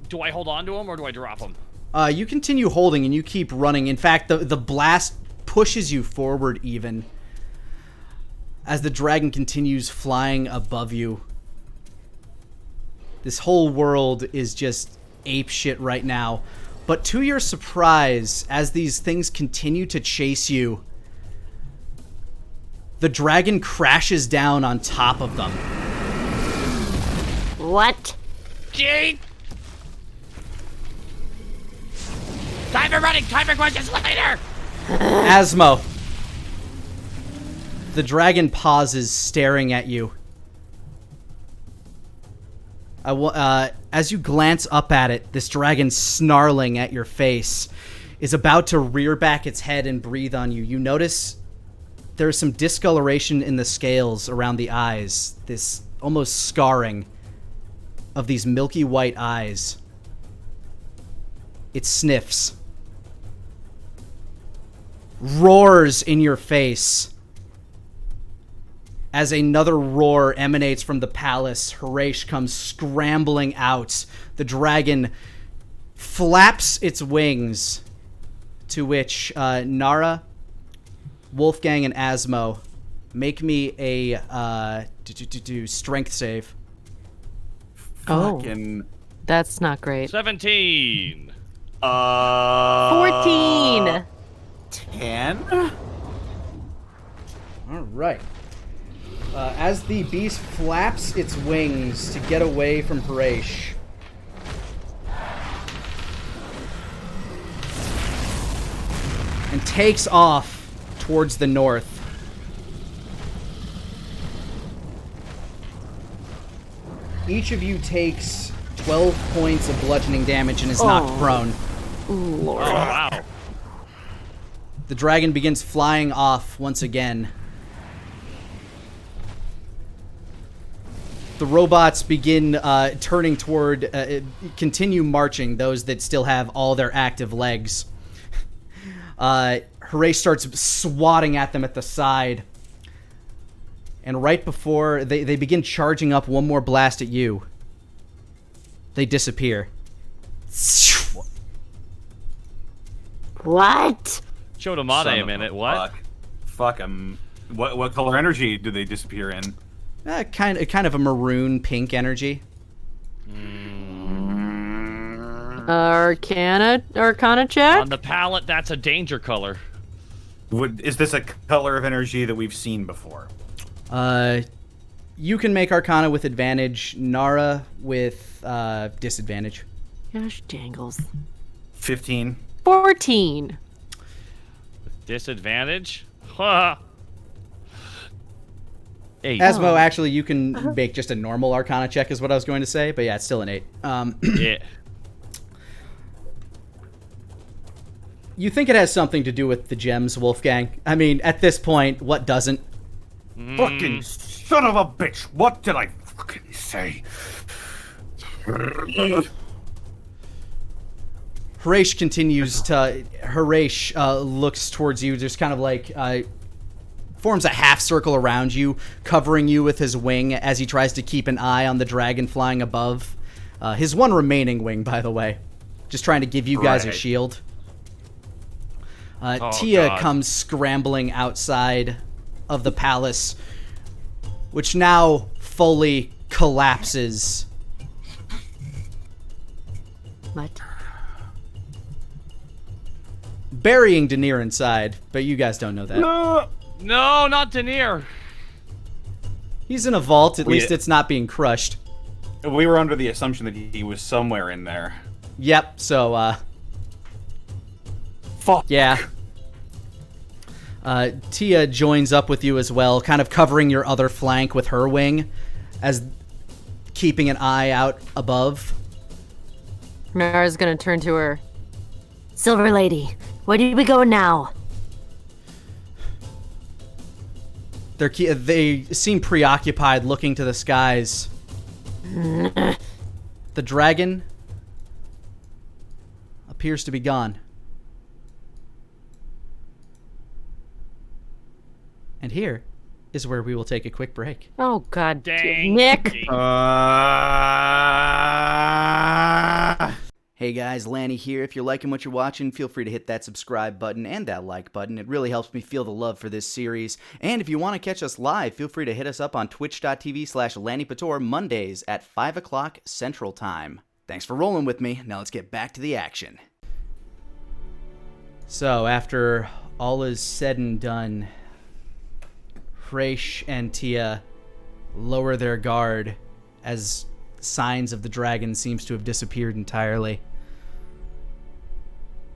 Do I hold on to him or do I drop him? You continue holding and you keep running. In fact, the blast pushes you forward even as the dragon continues flying above you. This whole world is just apeshit right now. But to your surprise, as these things continue to chase you, the dragon crashes down on top of them. What? Gee! Time for running! Time for questions later! Asmo. The dragon pauses, staring at you. As you glance up at it, this dragon snarling at your face is about to rear back its head and breathe on you. You notice there's some discoloration in the scales around the eyes, this almost scarring of these milky white eyes. It sniffs, roars in your face. As another roar emanates from the palace, Harash comes scrambling out. The dragon flaps its wings, to which Nara, Wolfgang, and Asmo make me a strength save. Fucking That's not great. 17. 14! 10? All right. As the beast flaps its wings to get away from Harash, and takes off towards the north. Each of you takes 12 points of bludgeoning damage and is knocked prone. Oh, wow. The dragon begins flying off once again. The robots begin turning toward, continue marching, those that still have all their active legs. Harash starts swatting at them at the side. And right before they begin charging up one more blast at you, they disappear. What? Chodomade a minute, what? Fuck. What color energy do they disappear in? Kind of a maroon pink energy. Arcana check? On the palette, that's a danger color. Is this a color of energy that we've seen before? You can make Arcana with advantage. Nara with disadvantage. Gosh dangles. 15. 14. Disadvantage? Huh. 8. Asmo, actually, you can make just a normal Arcana check, is what I was going to say, but yeah, it's still an 8. Yeah. You think it has something to do with the gems, Wolfgang? I mean, at this point, what doesn't? Fucking son of a bitch! What did I fucking say? Harash continues to... Harash looks towards you, just kind of like... forms a half circle around you, covering you with his wing as he tries to keep an eye on the dragon flying above. His one remaining wing, by the way. Just trying to give you guys a shield. Tia God. comes scrambling outside of the palace, which now fully collapses. What? Burying Denier inside, but you guys don't know that. No, not Denier. He's in a vault, at least it's not being crushed. We were under the assumption that he was somewhere in there. Yep, so, Fuck. yeah. Tia joins up with you as well, kind of covering your other flank with her wing, as keeping an eye out above. Nara's gonna turn to her. Silver Lady, where do we go now? They seem preoccupied, looking to the skies. The dragon appears to be gone. And here is where we will take a quick break. Oh god, Dang. Nick. Hey guys, Lani here. If you're liking what you're watching, feel free to hit that subscribe button and that like button. It really helps me feel the love for this series. And if you want to catch us live, feel free to hit us up on twitch.tv/Lanipator Mondays at 5 o'clock Central Time. Thanks for rolling with me. Now let's get back to the action. So, after all is said and done, Fraish and Tia lower their guard as signs of the dragon seems to have disappeared entirely.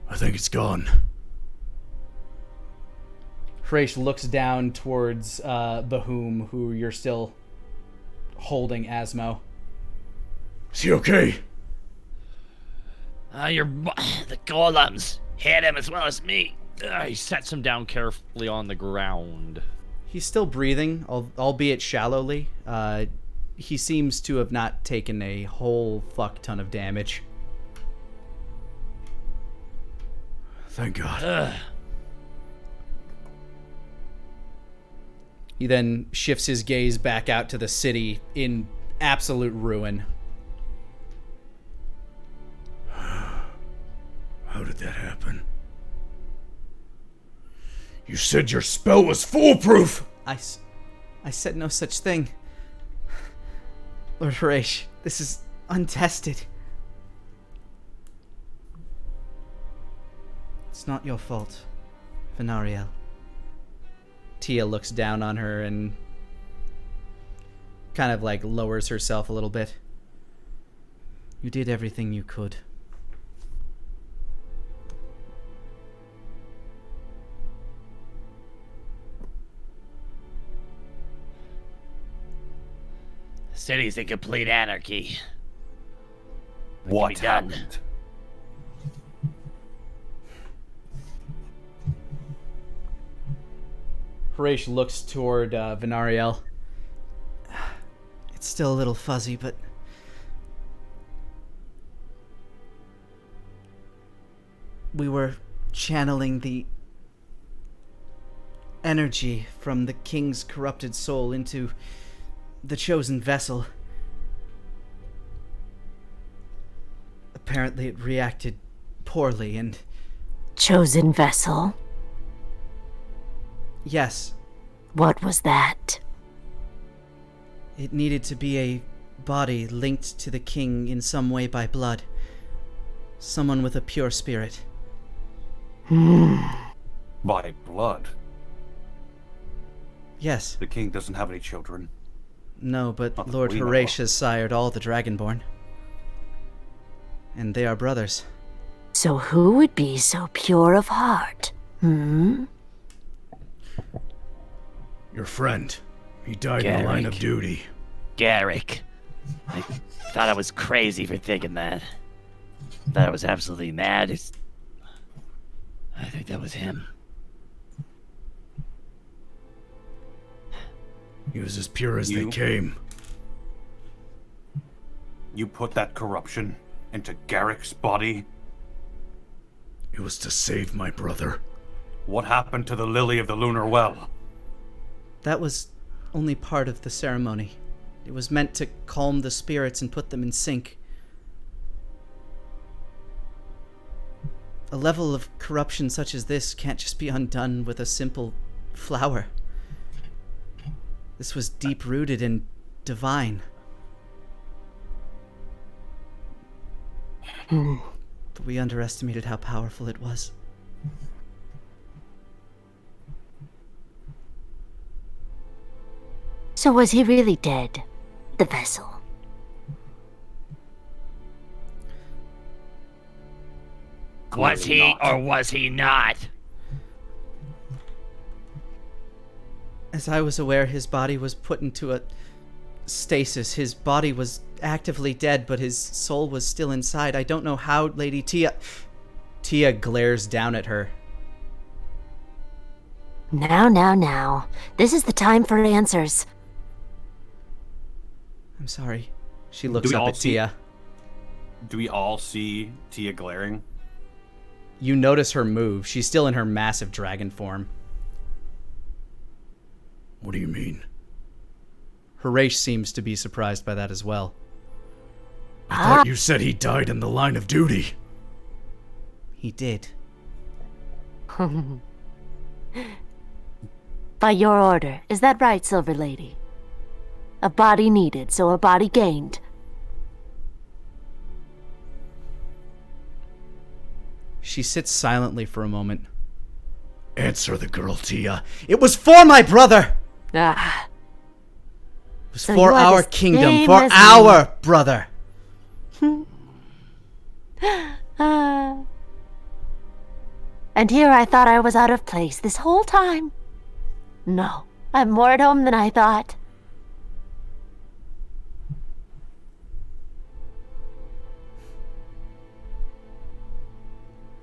I think it's gone. Fraish looks down towards Bahum, who you're still holding Asmo. Is he okay? The golems hit him as well as me. He sets him down carefully on the ground. He's still breathing, albeit shallowly. He seems to have not taken a whole fuck ton of damage. Thank God. He then shifts his gaze back out to the city in absolute ruin. How did that happen? You said your spell was foolproof! I said no such thing. Lord Fraish, this is untested. It's not your fault, Venariel. Tia looks down on her and kind of like lowers herself a little bit. You did everything you could. The city's in complete anarchy. What done? happened? Fraish looks toward Venariel. It's still a little fuzzy, but we were channeling the energy from the king's corrupted soul into the chosen vessel. Apparently it reacted poorly and... Chosen vessel? Yes, What was that? it needed to be a body linked to the king in some way by blood. Someone with a pure spirit. By blood. Yes. The king doesn't have any children. No, but Not that Lord we know Horace of. has sired all the Dragonborn. And they are brothers. So who would be so pure of heart? Your friend. He died in the line of Garrick. duty. Garrick. I thought I was crazy for thinking that. Thought I was absolutely mad. I think that was him. He was as pure as they You? came. You put that corruption into Garrick's body? It was to save my brother. What happened to the Lily of the Lunar Well? That was only part of the ceremony. It was meant to calm the spirits and put them in sync. A level of corruption such as this can't just be undone with a simple flower. This was deep-rooted and divine. But we underestimated how powerful it was. So was he really dead? The vessel? Was Clearly he not. or was he not? As I was aware, his body was put into a stasis. His body was actively dead, but his soul was still inside. I don't know how Lady Tia... Tia glares down at her. Now. This is the time for answers. I'm sorry. She looks we up all at see- Tia. Do we all see Tia glaring? You notice her move. She's still in her massive dragon form. What do you mean? Horace seems to be surprised by that as well. I thought you said he died in the line of duty. He did. By your order. Is that right, Silver Lady? A body needed, so a body gained. She sits silently for a moment. Answer the girl, Tia. It was for my brother! Ah. It was So for you are our the kingdom, same for as me. our brother. And here I thought I was out of place this whole time. No, I'm more at home than I thought.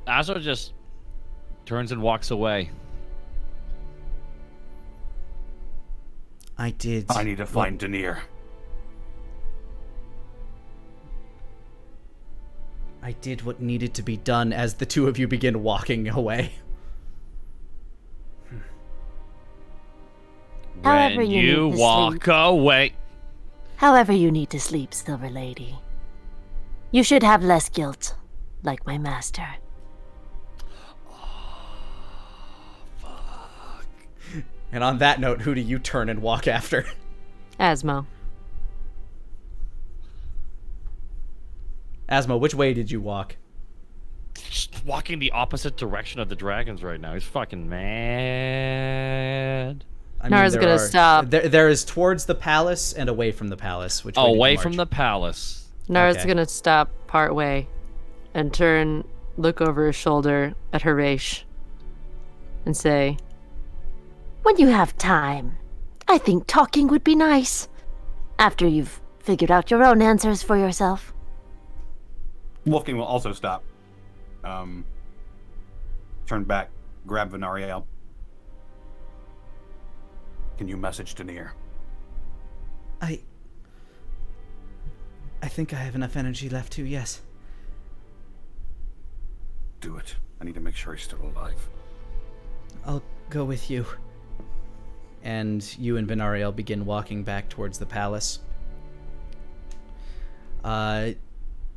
Azor just turns and walks away. I did. I need to find Denier. I did what needed to be done as the two of you begin walking away. However When you you need to walk sleep. away. However you need to sleep, Silver Lady. You should have less guilt, like my master. And on that note, who do you turn and walk after? Asmo. Asmo, which way did you walk? Just walking the opposite direction of the dragons right now. He's fucking mad. I Nara's there gonna are- stop. There is towards the palace and away from the palace. Which way did you Away march? from the palace. Nara's Okay. gonna stop part way and turn, look over his shoulder at Harish and say, When you have time, I think talking would be nice. After you've figured out your own answers for yourself. Wolfgang will also stop. Turn back, grab Venariel. Can you message Denier? I think I have enough energy left to, yes. Do it. I need to make sure he's still alive. I'll go with you. And you and Venariel begin walking back towards the palace.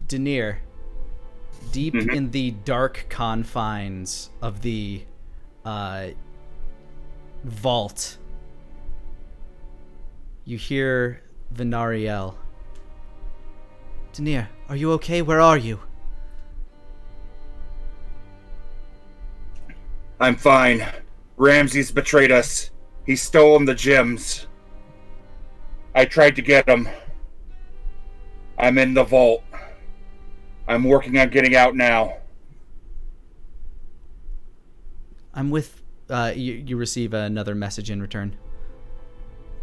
Denier, deep in the dark confines of the vault, you hear Venariel. Denier, are you okay? Where are you? I'm fine. Ramses betrayed us. He's stolen the gems. I tried to get him. I'm in the vault. I'm working on getting out now. I'm with... you receive another message in return.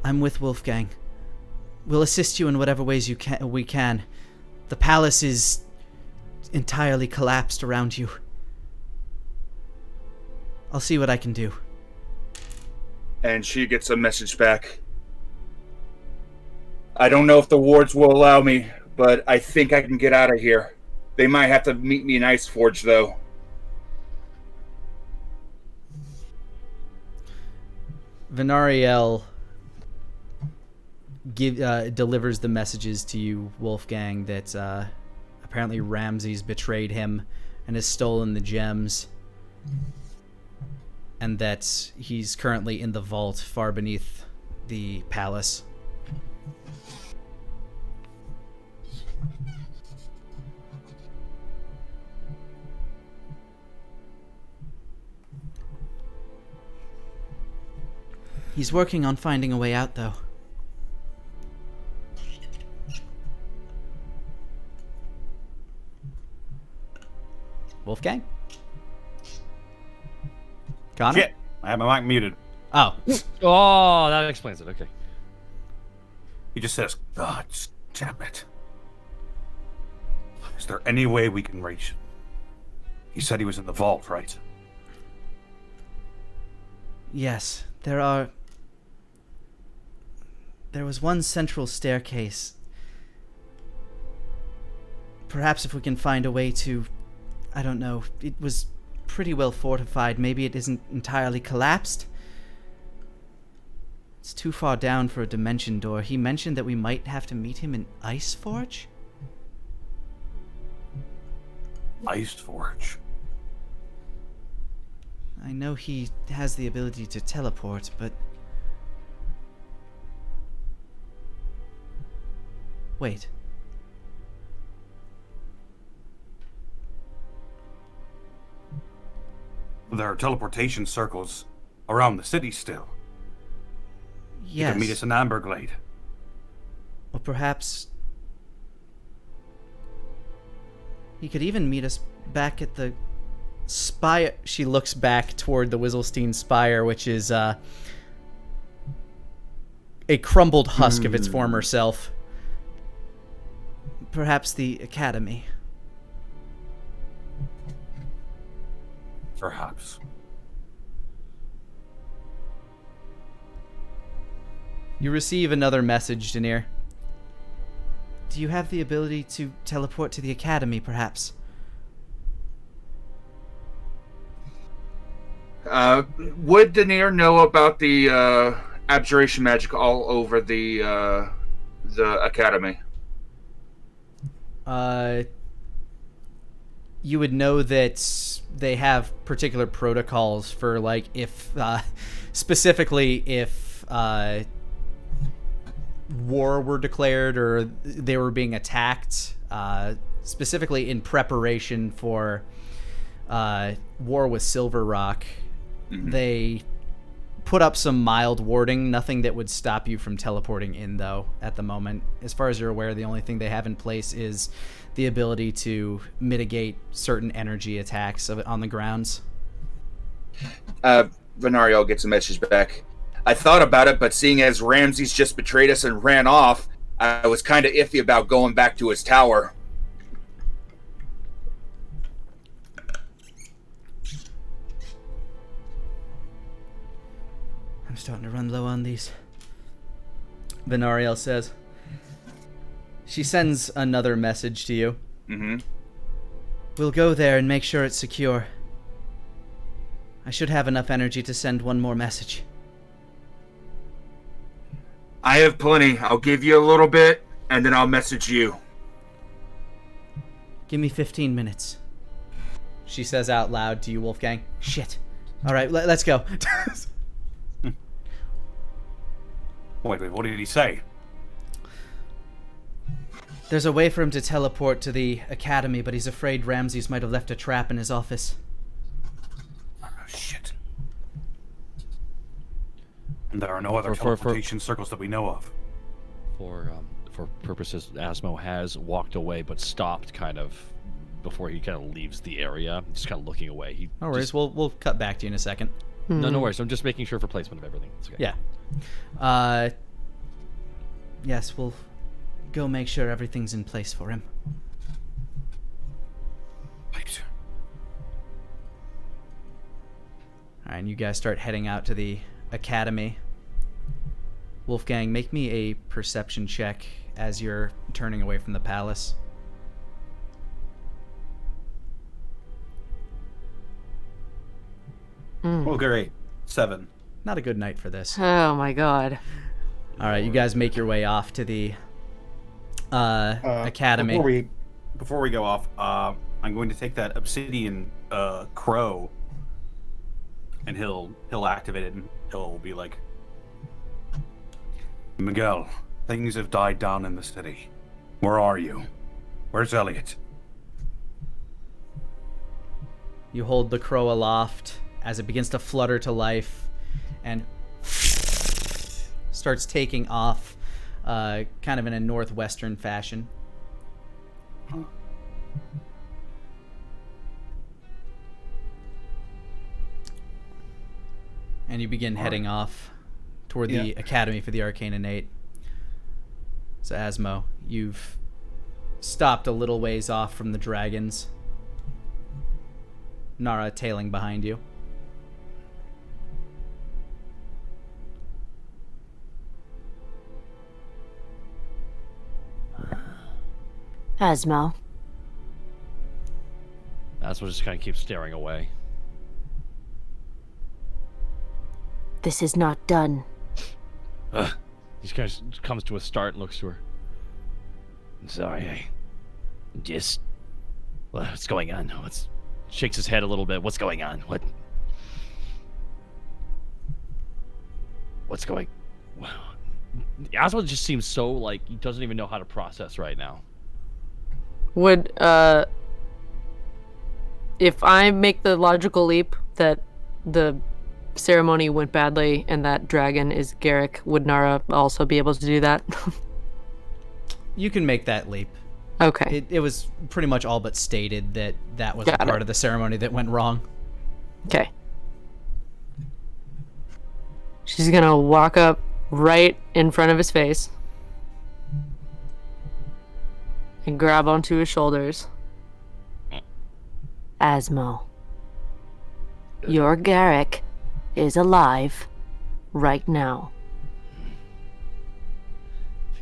I'm with Wolfgang. We'll assist you in whatever ways we can. The palace is entirely collapsed around you. I'll see what I can do. And she gets a message back. I don't know if the wards will allow me, but I think I can get out of here. They might have to meet me in Iceforge, though. Venariel delivers the messages to you, Wolfgang, that apparently Ramses betrayed him and has stolen the gems, and that he's currently in the vault far beneath the palace. He's working on finding a way out, though. Wolfgang? Connor? Shit! I have my mic muted. Oh. Oh, that explains it. Okay. He just says, God damn it. Is there any way we can reach him? He said he was in the vault, right? Yes, there was one central staircase. Perhaps if we can find a way to... I don't know. It was pretty well fortified. Maybe it isn't entirely collapsed. It's too far down for a dimension door. He mentioned that we might have to meet him in Iceforge? Ice Forge. I know he has the ability to teleport, but... Wait. There are teleportation circles around the city still. You Yes. can meet us in Amberglade. Or perhaps... He could even meet us back at the spire. She looks back toward the Wizzlestein Spire, which is a crumbled husk of its former self. Perhaps the Academy. Perhaps. You receive another message, Denier. Do you have the ability to teleport to the Academy, perhaps? Would Denier know about the abjuration magic all over the academy? You would know that they have particular protocols for, like, if, specifically if, war were declared or they were being attacked, specifically in preparation for, war with Silver Rock. Mm-hmm. They put up some mild warding, nothing that would stop you from teleporting in, though, at the moment. As far as you're aware, the only thing they have in place is the ability to mitigate certain energy attacks on the grounds. Venario gets a message back. I thought about it, but seeing as Ramses just betrayed us and ran off, I was kind of iffy about going back to his tower. I'm starting to run low on these. Venariel says. She sends another message to you. Mm-hmm. We'll go there and make sure it's secure. I should have enough energy to send one more message. I have plenty. I'll give you a little bit, and then I'll message you. Give me 15 minutes. She says out loud to you, Wolfgang. Shit. All right, let's go. Wait, what did he say? There's a way for him to teleport to the Academy, but he's afraid Ramses might have left a trap in his office. Oh, shit. And there are no other teleportation circles that we know of. For purposes, Asmo has walked away, but stopped kind of before he kind of leaves the area. Just kind of looking away. No worries. We'll cut back to you in a second. No worries. I'm just making sure for placement of everything. It's okay. Yeah. Yes, we'll go make sure everything's in place for him. Right. Alright, and you guys start heading out to the Academy. Wolfgang, make me a perception check as you're turning away from the palace. Well, great. 7. Not a good night for this. Oh my god. Alright, you guys make your way off to the Academy. Before we go off, I'm going to take that obsidian crow, and he'll activate it, and he'll be like, Miguel, things have died down in the city. Where are you? Where's Elliot? You hold the crow aloft as it begins to flutter to life and starts taking off, kind of in a northwestern fashion. And you begin heading off toward the Academy for the Arcane Innate. So Asmo, you've stopped a little ways off from the dragons. Nara tailing behind you. Asmo. Asmo just kind of keeps staring away. This is not done. He kind of comes to a start and looks to her. I'm sorry, I just What's going on? Shakes his head a little bit. What's going on? What's going? Oswald just seems so like he doesn't even know how to process right now. Would if I make the logical leap that the ceremony went badly and that dragon is Garrick, would Nara also be able to do that? You can make that leap. Okay. It was pretty much all but stated that was a Got part it. of the ceremony that went wrong. Okay. She's gonna walk up right in front of his face and grab onto his shoulders. Asmo. Your Garrick is alive right now.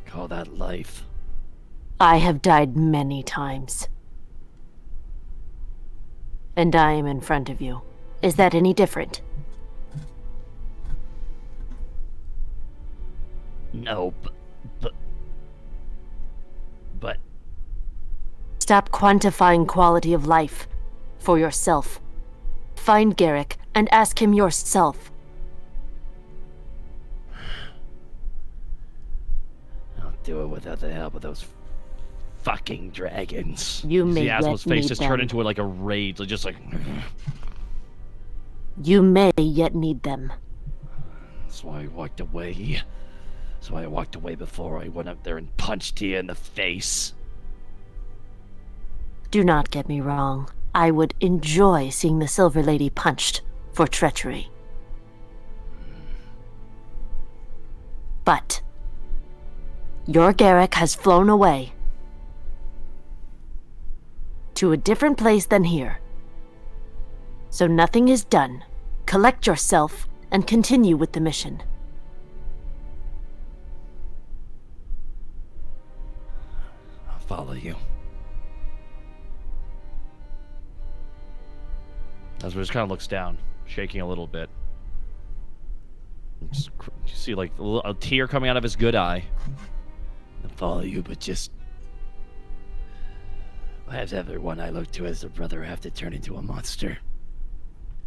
Call that life. I have died many times. And I am in front of you. Is that any different? No, but Stop quantifying quality of life for yourself. Find Garrick and ask him yourself. I'll do it without the help of those fucking dragons. You may See yet Asmo's face need just them. turned into like a rage, just like. You may yet need them. That's why I walked away. That's why I walked away before I went up there and punched you in the face. Do not get me wrong. I would enjoy seeing the Silver Lady punched for treachery. But your Garrick has flown away to a different place than here. So nothing is done. Collect yourself and continue with the mission. I'll follow you. Asmo just kind of looks down, shaking a little bit. You see like a tear coming out of his good eye. I'll follow you, but just have everyone I look to as a brother have to turn into a monster,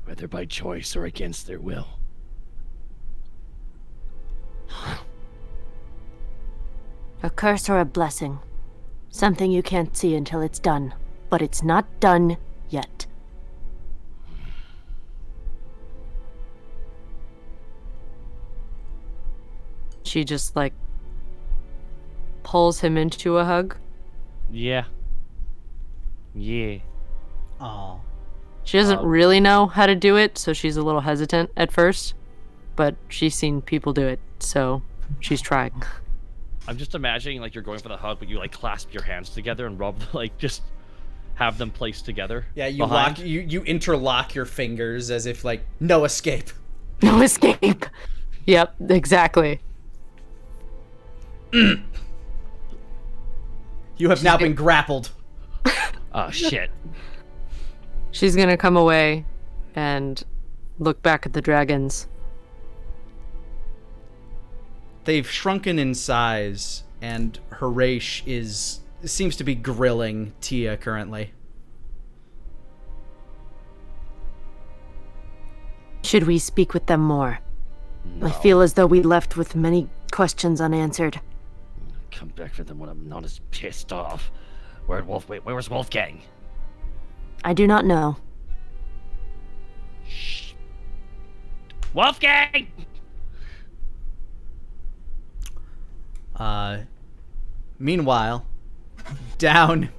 whether by choice or against their will. A curse or a blessing. Something you can't see until it's done. But it's not done yet. She just like pulls him into a hug. Yeah. Yeah. Aw. She doesn't really know how to do it, so she's a little hesitant at first. But she's seen people do it, so she's trying. I'm just imagining like you're going for the hug, but you like clasp your hands together and rub, like just have them placed together. Yeah, you behind. lock you interlock your fingers as if like no escape. No escape. Yep, exactly. You have now been grappled. Oh shit. She's gonna come away and look back at the dragons. They've shrunken in size, and Harash seems to be grilling Tia currently. Should we speak with them more? No. I feel as though we left with many questions unanswered. Come back for them when I'm not as pissed off. Where was Wolfgang? I do not know. Shh. Wolfgang! Meanwhile, down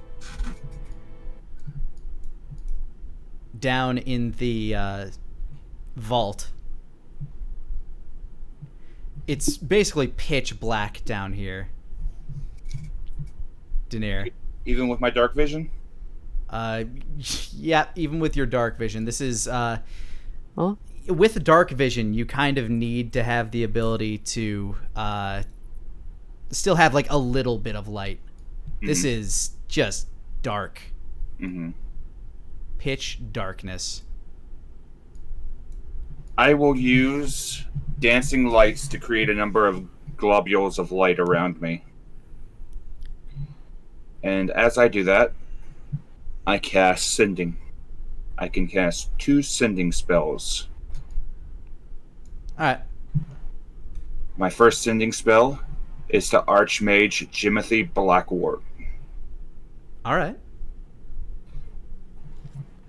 in the vault, it's basically pitch black down here. Denier. Even with my dark vision? Yeah, even with your dark vision. This is, Oh? with dark vision, you kind of need to have the ability to, still have, like, a little bit of light. Mm-hmm. This is just dark. Mm-hmm. Pitch darkness. I will use dancing lights to create a number of globules of light around me. And as I do that, I cast Sending. I can cast 2 Sending spells. Alright. My first Sending spell is to Archmage Jimothy Blackwort. Alright.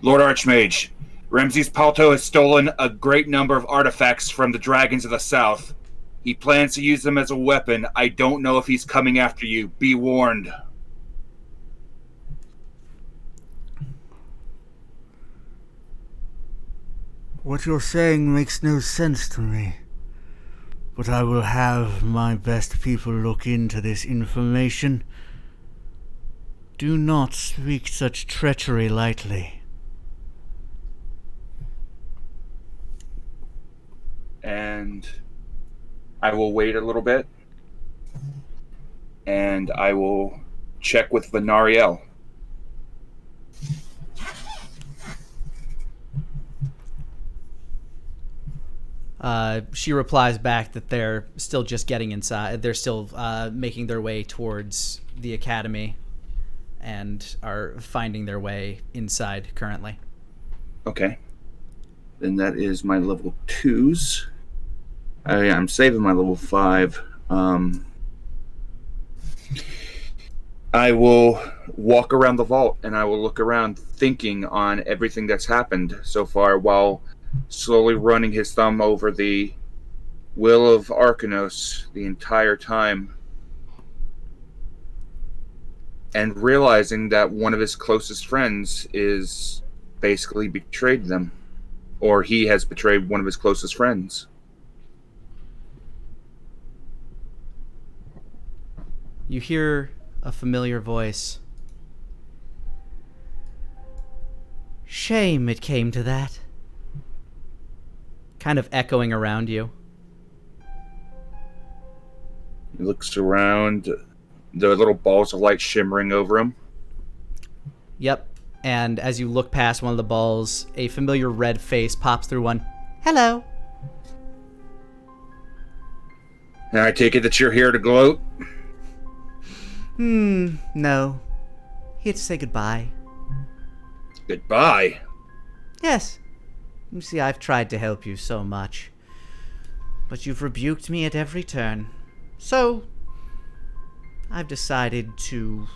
Lord Archmage, Ramses Palto has stolen a great number of artifacts from the dragons of the south. He plans to use them as a weapon. I don't know if he's coming after you. Be warned. What you're saying makes no sense to me. But I will have my best people look into this information. Do not speak such treachery lightly. And I will wait a little bit. And I will check with Venariel. She replies back that they're still just getting inside. They're still making their way towards the academy and are finding their way inside currently. Okay. Then that is my level 2s. I'm saving my level 5. I will walk around the vault and I will look around thinking on everything that's happened so far while slowly running his thumb over the will of Arcanos the entire time, and realizing that one of his closest friends is basically betrayed them, or he has betrayed one of his closest friends. You hear a familiar voice. Shame it came to that. Kind of echoing around you. He looks around, the little balls of light shimmering over him. Yep. And as you look past one of the balls, a familiar red face pops through one. Hello. And I take it that you're here to gloat? No. Here to say goodbye. Goodbye? Yes. You see, I've tried to help you so much. But you've rebuked me at every turn. So, I've decided to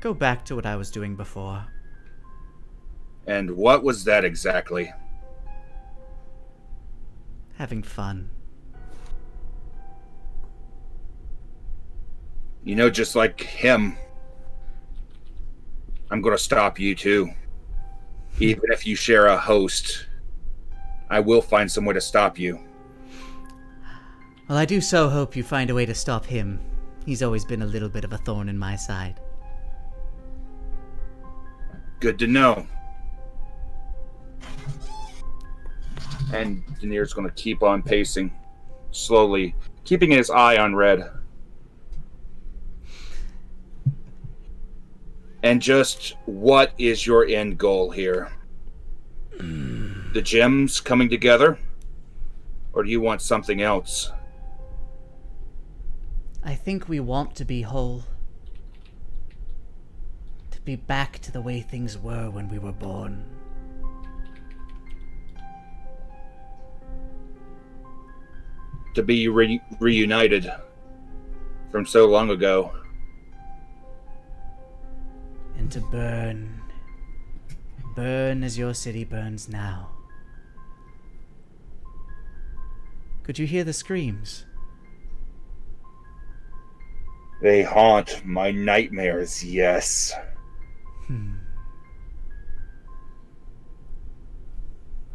go back to what I was doing before. And what was that exactly? Having fun. You know, just like him, I'm going to stop you too. Even if you share a host, I will find some way to stop you. Well, I do so hope you find a way to stop him. He's always been a little bit of a thorn in my side. Good to know. And Denier's going to keep on pacing, slowly, keeping his eye on Red. And just, what is your end goal here? The gems coming together? Or do you want something else? I think we want to be whole. To be back to the way things were when we were born. To be reunited from so long ago. And to burn. Burn as your city burns now. Could you hear the screams? They haunt my nightmares, yes.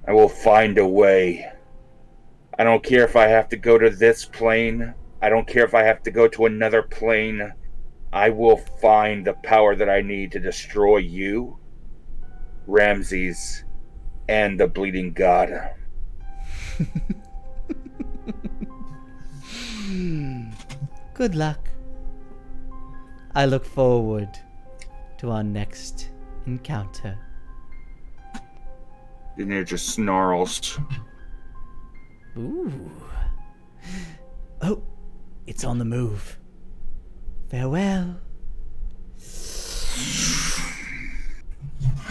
I will find a way. I don't care if I have to go to this plane. I don't care if I have to go to another plane. I will find the power that I need to destroy you, Ramses, and the Bleeding God. Good luck. I look forward to our next encounter. Denier just snarls. Ooh. Oh, it's on the move. Farewell.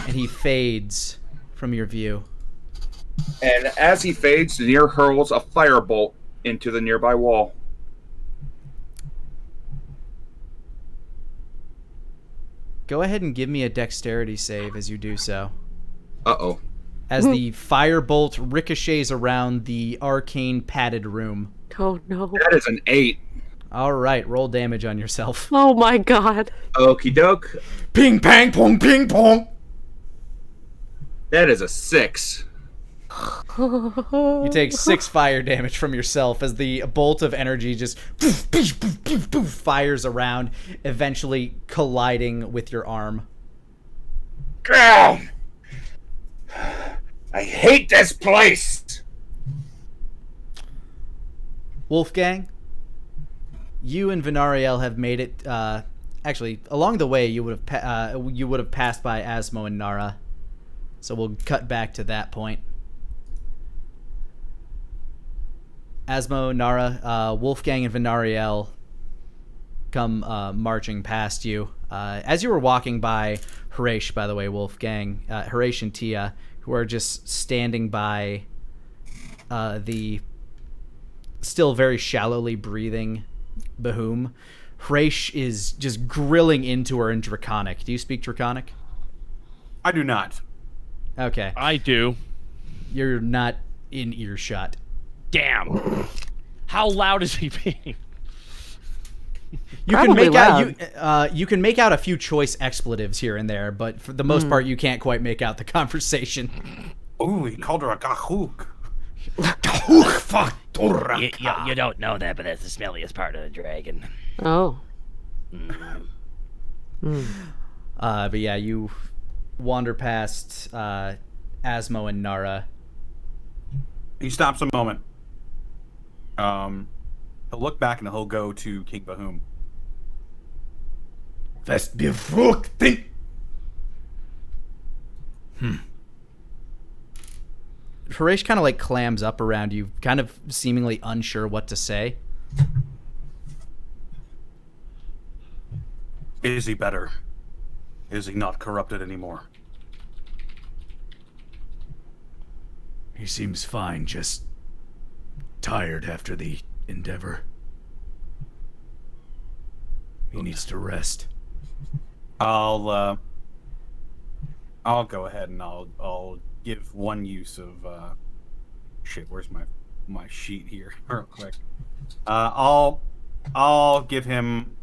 And he fades from your view. And as he fades, Denier hurls a firebolt into the nearby wall. Go ahead and give me a dexterity save as you do so. Uh-oh. As the firebolt ricochets around the arcane padded room. Oh no. That is an 8. All right, roll damage on yourself. Oh my god. Okie doke. Ping, pang, pong, ping, pong. That is a 6. You take 6 fire damage from yourself as the bolt of energy just fires around, eventually colliding with your arm. God! I hate this place! Wolfgang, you and Venariel have made it. Actually, along the way, you would have passed by Asmo and Nara. So we'll cut back to that point. Asmo, Nara, Wolfgang, and Venariel come marching past you. As you were walking by Harish, by the way, Wolfgang, Harish and Tia, who are just standing by the still very shallowly breathing Bahum. Harish is just grilling into her in Draconic. Do you speak Draconic? I do not. Okay. I do. You're not in earshot. Damn. How loud is he being? You can make out you can make out a few choice expletives here and there, but for the most part, you can't quite make out the conversation. Ooh, he called her a gahuk. You don't know that, but that's the smelliest part of the dragon. Oh. But yeah, you wander past Asmo and Nara. He stops a moment. He'll look back and he'll go to King Bahum. Fast befruchting. Harish kind of like clams up around you, kind of seemingly unsure what to say. Is he better? Is he not corrupted anymore? He seems fine, just tired after the endeavor. He needs to rest. I'll go ahead and I'll give one use of shit. Where's my sheet here? Real quick. I'll give him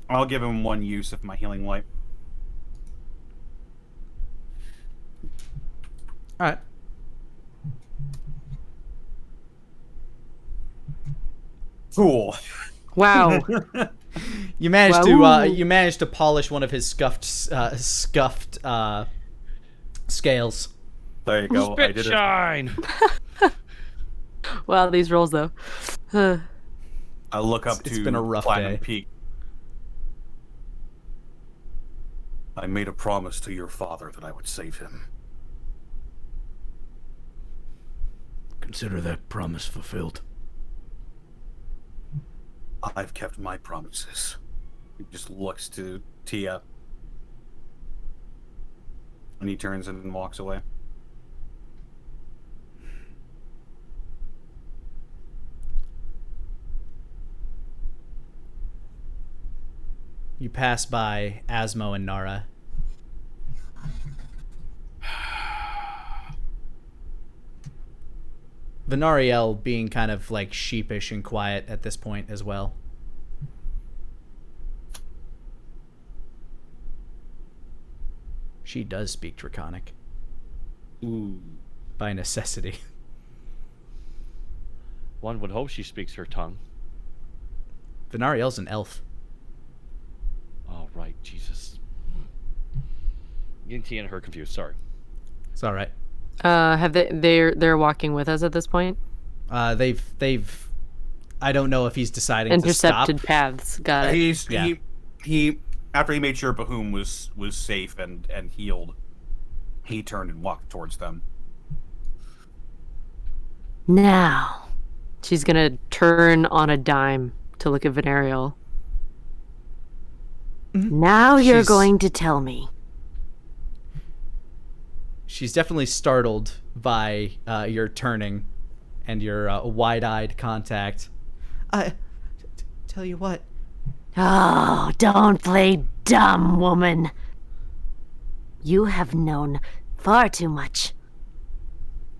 one use of my healing light. All right. Cool. Wow. You managed to polish one of his scuffed scales. There you go. I Spit did it. shine. Wow, these rolls though. I look up It's to been a rough Platinum day. Peak. I made a promise to your father that I would save him. Consider that promise fulfilled. I've kept my promises. He just looks to Tia. And he turns and walks away. You pass by Asmo and Nara. Venariel being kind of like sheepish and quiet at this point as well. She does speak Draconic. Ooh. By necessity. One would hope she speaks her tongue. Venariel's an elf. Oh, right. Jesus. Getting Tia and her confused. Sorry. It's all right. Have they're walking with us at this point? They've I don't know if he's deciding Intercepted to stop. paths. Got it. He after he made sure Bahum was safe and healed, he turned and walked towards them. Now, She's gonna turn on a dime to look at Venarial. Now you're She's- going to tell me. She's definitely startled by your turning and your wide-eyed contact. Tell you what. Oh, don't play dumb, woman. You have known far too much.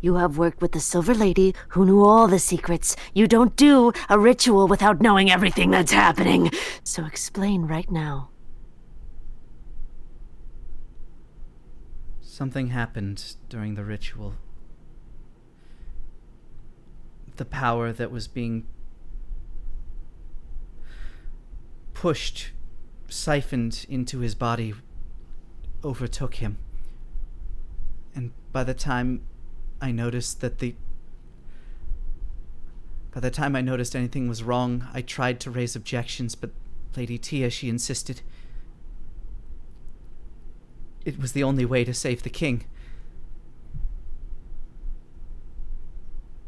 You have worked with the Silver Lady who knew all the secrets. You don't do a ritual without knowing everything that's happening. So explain right now. Something happened during the ritual. The power that was being pushed, siphoned into his body, overtook him. And by the time I noticed anything was wrong, I tried to raise objections, but Lady Tia, she insisted it was the only way to save the king.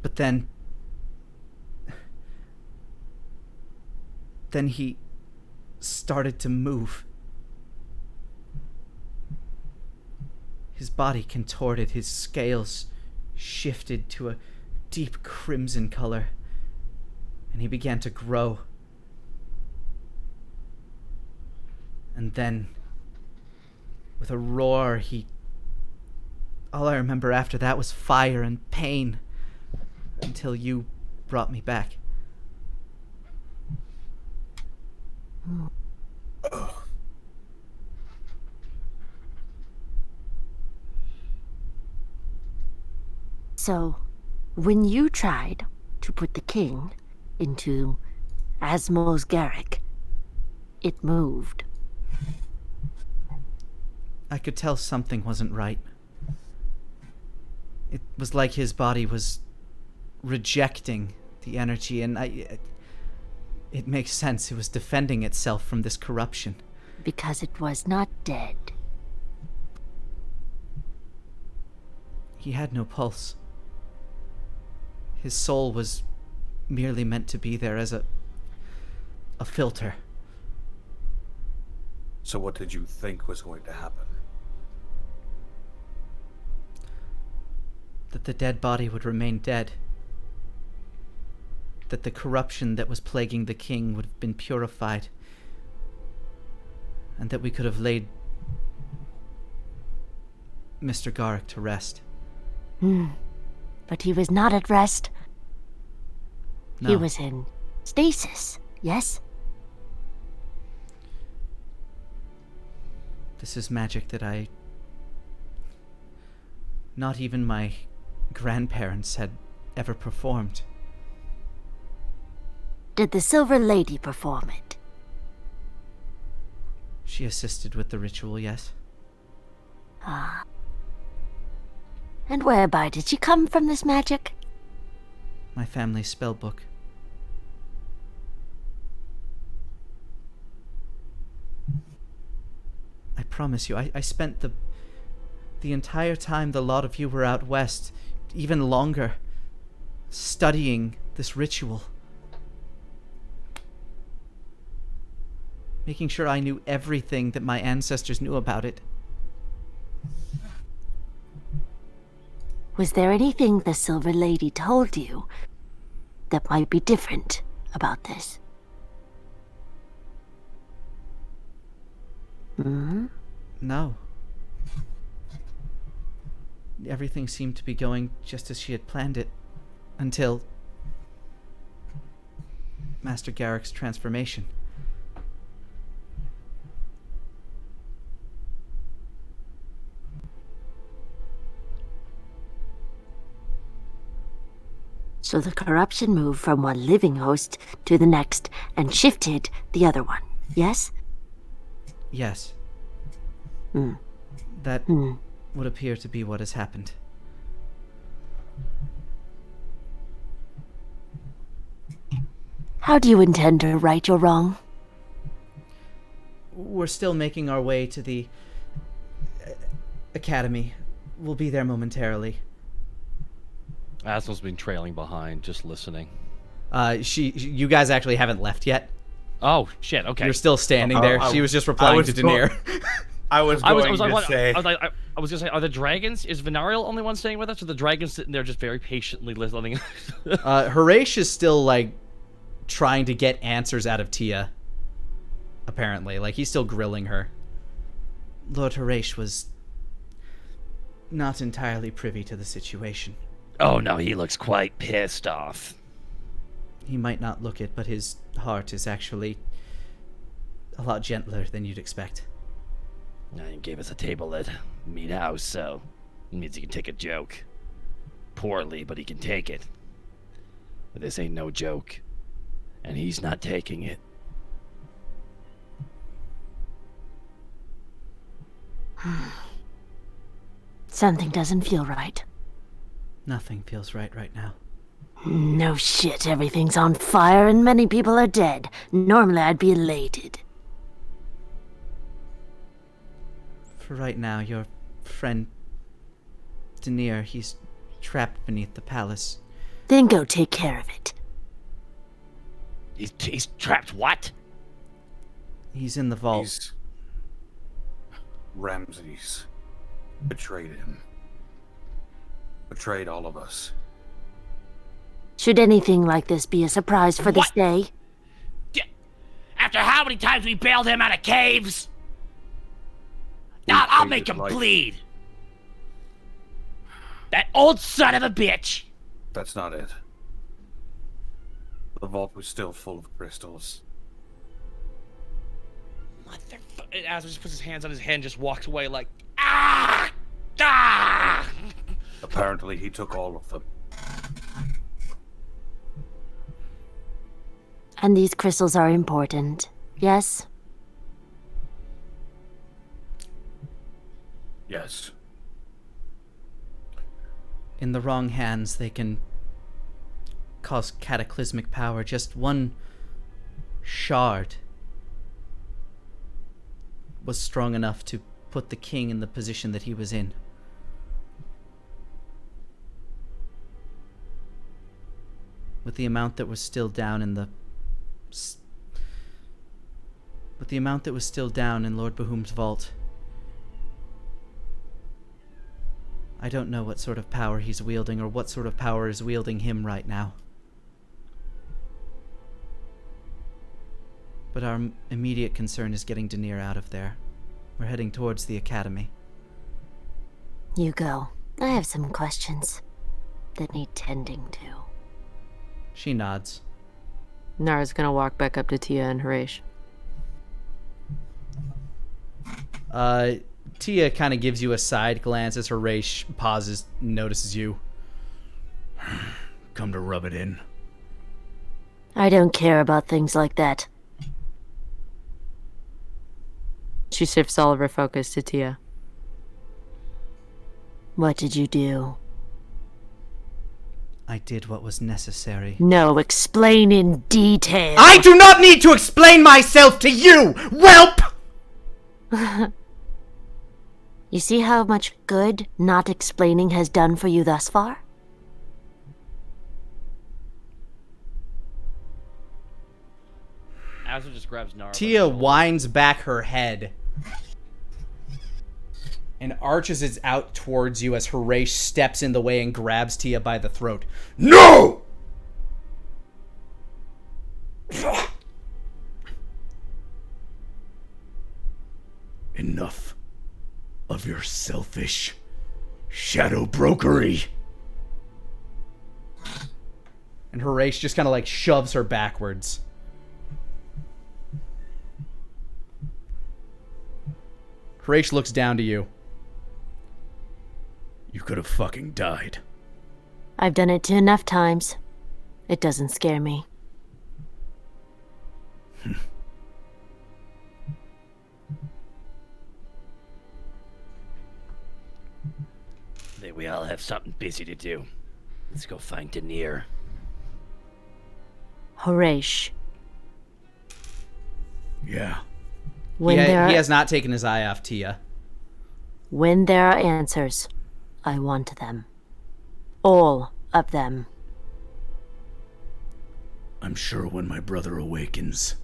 But then he started to move. His body contorted, his scales shifted to a deep crimson color, and he began to grow. And then, with a roar, all I remember after that was fire and pain, until you brought me back. So, when you tried to put the king into Asmo's Garrick, it moved. I could tell something wasn't right. It was like his body was rejecting the energy, and it makes sense. It was defending itself from this corruption. Because it was not dead. He had no pulse. His soul was merely meant to be there as a filter. So what did you think was going to happen? That the dead body would remain dead. That the corruption that was plaguing the king would have been purified. And that we could have laid Mr. Garrick to rest. But he was not at rest. No. He was in stasis, yes? This is magic that not even my grandparents had ever performed. Did the Silver Lady perform it? She assisted with the ritual, yes. Ah. And whereby did she come from this magic? My family's spell book. I promise you, I spent the entire time the lot of you were out west, even longer, studying this ritual. Making sure I knew everything that my ancestors knew about it. Was there anything the Silver Lady told you that might be different about this? No. Everything seemed to be going just as she had planned it, until Master Garrick's transformation. So the corruption moved from one living host to the next and shifted the other one, yes? Yes. Hmm. That would appear to be what has happened. How do you intend to right your wrong? We're still making our way to the academy. We'll be there momentarily. Asmo's been trailing behind, just listening. You guys actually haven't left yet? Oh shit. Okay. You're still standing there. She was just replying to Denier. I was going to say. I was gonna say, are the dragons? Is Venarial only one staying with us, or the dragons sitting there just very patiently listening? Horatio is still like trying to get answers out of Tia. Apparently, like he's still grilling her. Lord Horatio was not entirely privy to the situation. Oh no, he looks quite pissed off. He might not look it, but his heart is actually a lot gentler than you'd expect. He gave us a table at Meat House, so it means he can take a joke. Poorly, but he can take it. But this ain't no joke. And he's not taking it. Something doesn't feel right. Nothing feels right now. No shit, everything's on fire and many people are dead. Normally I'd be elated. For right now, your friend Denier, he's trapped beneath the palace. Then go take care of it. He's trapped what? He's in the vault. Ramses betrayed him. Betrayed all of us. Should anything like this be a surprise for this day? After how many times we bailed him out of caves? I'll make him bleed. That old son of a bitch. That's not it. The vault was still full of crystals. Motherfucker. Azra just puts his hands on his head and just walks away like, ah! Ah! Apparently he took all of them. And these crystals are important, yes? Yes. In the wrong hands, they can cause cataclysmic power. Just one shard was strong enough to put the king in the position that he was in. With the amount that was still down in Lord Bahum's vault, I don't know what sort of power he's wielding or what sort of power is wielding him right now. But our immediate concern is getting Denier out of there. We're heading towards the academy. You go. I have some questions that need tending to. She nods. Nara's gonna walk back up to Tia and Harish. Tia kind of gives you a side glance as Harish pauses, notices you. Come to rub it in. I don't care about things like that. She shifts all of her focus to Tia. What did you do? I did what was necessary. No, explain in detail. I do not need to explain myself to you, whelp! You see how much good not explaining has done for you thus far? Azra just grabs Nara. Tia winds back her head and arches it out towards you as Harish steps in the way and grabs Tia by the throat. No! Enough of your selfish shadow brokery. And Harish just kind of like shoves her backwards. Harish looks down to you. You could have fucking died. I've done it enough times. It doesn't scare me. Think we all have something busy to do. Let's go find Denier. Harish. Yeah. When He there are, has not taken his eye off Tia. when there are answers, I want them. All of them. I'm sure when my brother awakens,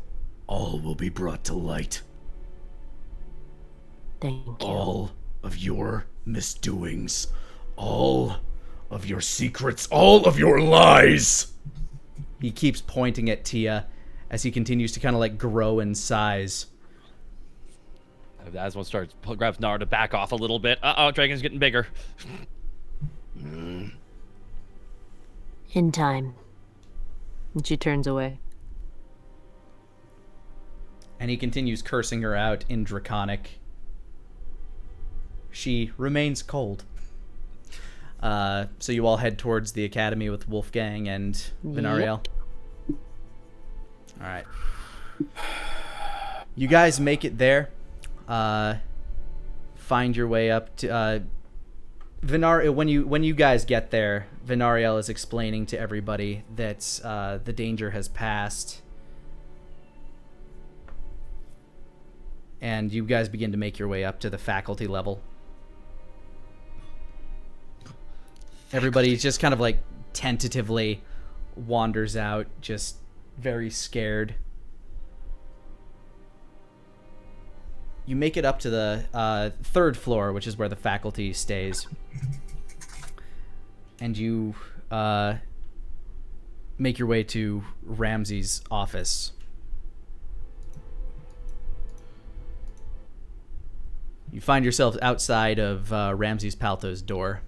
all will be brought to light. Thank you. All of your misdoings, all of your secrets, all of your lies. He keeps pointing at Tia as he continues to kind of like grow in size. As one starts, grabs Nara to back off a little bit. Uh-oh, Dragon's getting bigger. In time. And she turns away. And he continues cursing her out in Draconic. She remains cold. So you all head towards the academy with Wolfgang and Venariel. All right. You guys make it there. Find your way up to when you guys get there, Venariel is explaining to everybody that the danger has passed. And you guys begin to make your way up to the faculty level. Everybody just kind of like tentatively wanders out, just very scared. You make it up to the third floor, which is where the faculty stays. And you make your way to Ramsey's office. You find yourselves outside of Ramses Palto's door.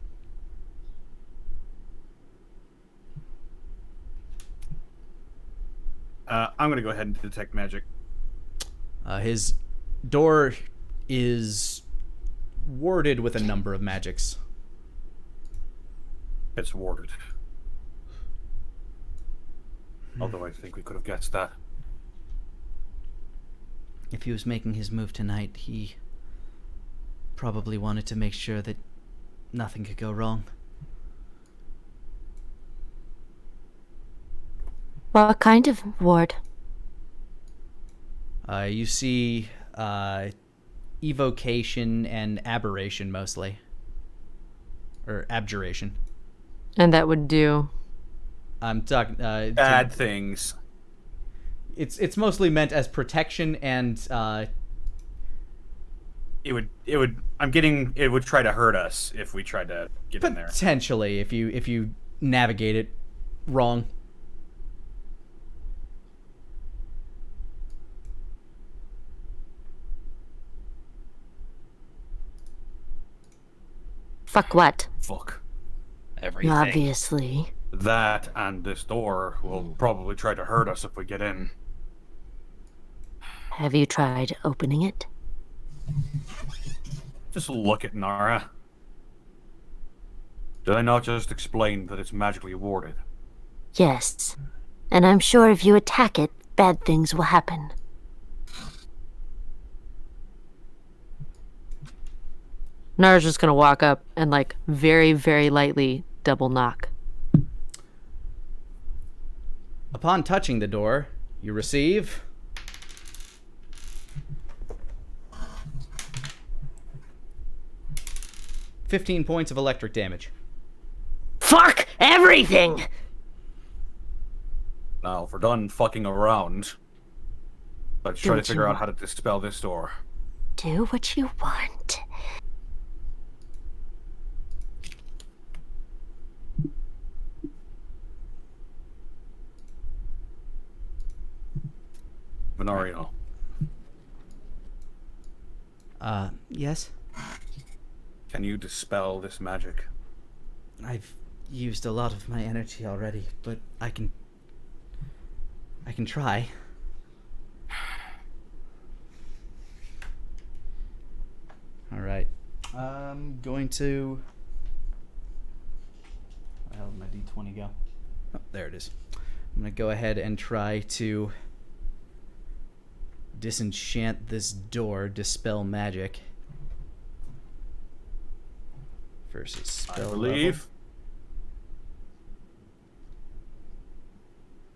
I'm going to go ahead and detect magic. His door is warded with a number of magics. It's warded. Although I think we could have guessed that. If he was making his move tonight, he probably wanted to make sure that nothing could go wrong. What kind of ward? You see evocation and aberration mostly. Or abjuration. And that would do... I'm talking... Bad things. It's mostly meant as protection and... It would try to hurt us if we tried to get in there. Potentially, if you navigate it wrong. Fuck what? Fuck. Everything. Obviously. That and this door will probably try to hurt us if we get in. Have you tried opening it? Just look at Nara. Did I not just explain that it's magically warded? Yes. And I'm sure if you attack it, bad things will happen. Nara's just gonna walk up and, like, very, very lightly double knock. Upon touching the door, you receive... $15 points of electric damage. Fuck everything! Now, if we're done fucking around, let's try to figure out how to dispel this door. Do what you want. Venario. Yes? Can you dispel this magic? I've used a lot of my energy already, but I can try. All right. I'm going to... Where the hell did my D20 go? Oh, there it is. I'm going to go ahead and try to disenchant this door, dispel magic. Versus spell I believe. level.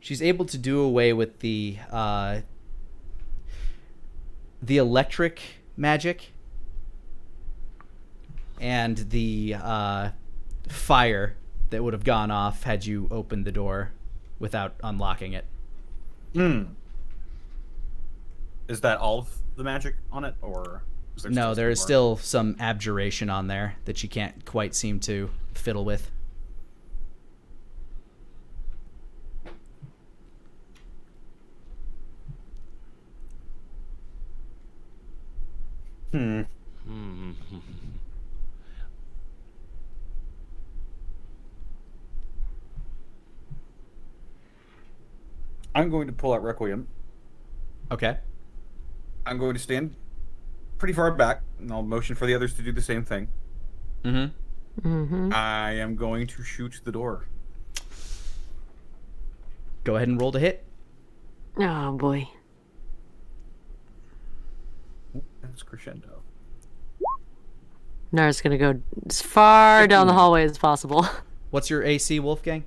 She's able to do away with the electric magic and the fire that would have gone off had you opened the door without unlocking it. Is that all of the magic on it, or is there No, there is more? still some abjuration on there that you can't quite seem to fiddle with. I'm going to pull out Requiem. Okay. I'm going to stand pretty far back, and I'll motion for the others to do the same thing. I am going to shoot the door. Go ahead and roll to hit. Oh boy. That's crescendo. Nara's gonna go as far down the hallway as possible. What's your AC, Wolfgang?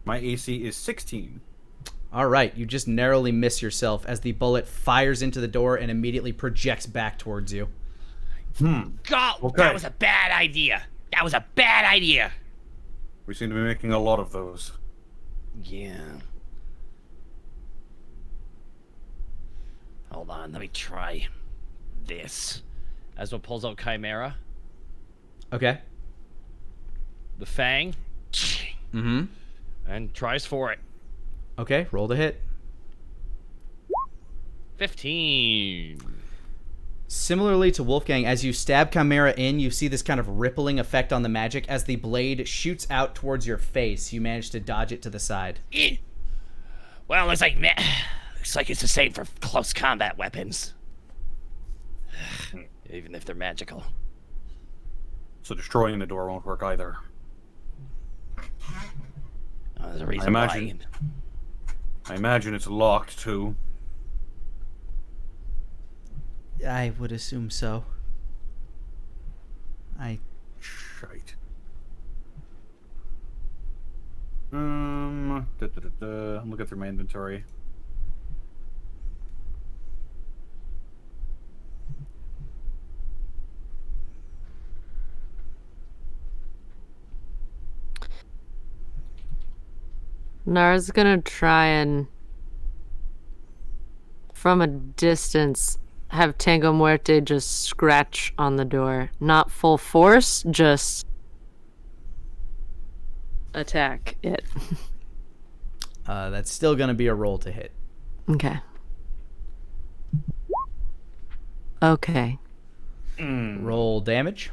My AC is 16. All right, you just narrowly miss yourself as the bullet fires into the door and immediately projects back towards you. God, Okay. that was a bad idea. That was a bad idea. We seem to be making a lot of those. Yeah. Hold on, let me try this. Asmo pulls out Chimera, Okay. the Fang, and tries for it. Okay, roll to hit. 15. Similarly to Wolfgang, as you stab Chimera in, you see this kind of rippling effect on the magic. As the blade shoots out towards your face, you manage to dodge it to the side. Well, looks like it's the same for close combat weapons. Even if they're magical. So destroying the door won't work either. Oh, there's a reason imagine- I imagine it's locked too. I would assume so. Shite. I'm looking through my inventory. Nara's gonna try and, from a distance, have Tango Muerte just scratch on the door. Not full force, just attack it. That's still going to be a roll to hit. Okay. Okay. Roll damage.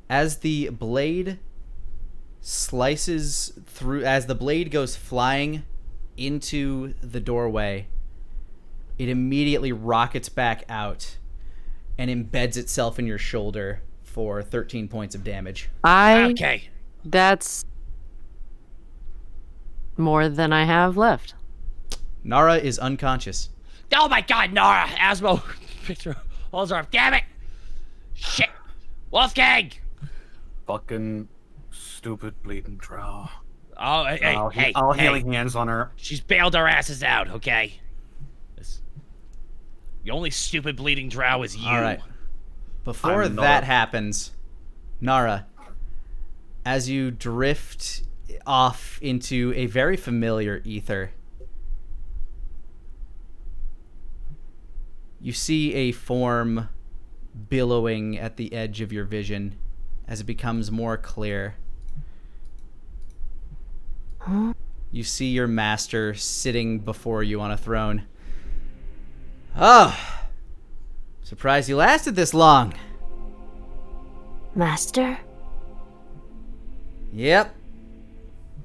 As the blade slices through, as the blade goes flying into the doorway, it immediately rockets back out and embeds itself in your shoulder for 13 points of damage. Okay. That's more than I have left. Nara is unconscious. Oh my god, Nara! Asmo! Picture holds her up. Damn it! Shit! Wolfgang! Fucking stupid bleeding drow. Oh, hey, hey, I'll hey. healing hands on her. She's bailed our asses out, okay? The only stupid bleeding drow is you. All right. Before I'm that Nara. happens, Nara, as you drift off into a very familiar ether, you see a form billowing at the edge of your vision as it becomes more clear. You see your master sitting before you on a throne. Oh, surprised you lasted this long. Master? Yep.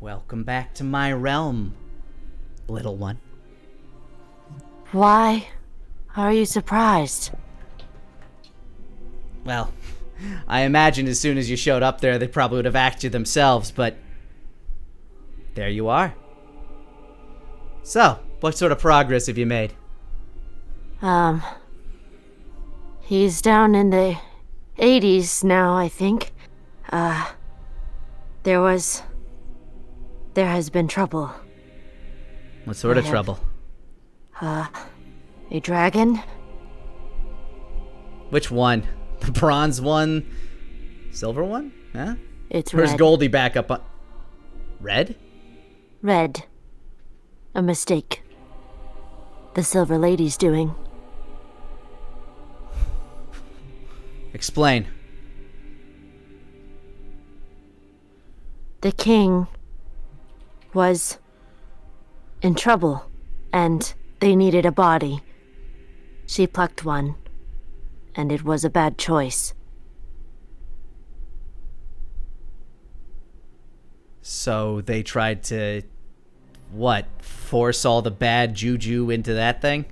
Welcome back to my realm, little one. Why are you surprised? Well, I imagined as soon as you showed up there, they probably would have axed you themselves, but there you are. So, what sort of progress have you made? He's down in the 80s now, I think. There has been trouble. What sort of trouble? A dragon? Which one? The bronze one? Silver one? Huh? It's Where's red. Goldie back up on... Red? Red. A mistake. The Silver Lady's doing. Explain. The king was in trouble, and they needed a body. She plucked one, and it was a bad choice. So they tried to, what, force all the bad juju into that thing?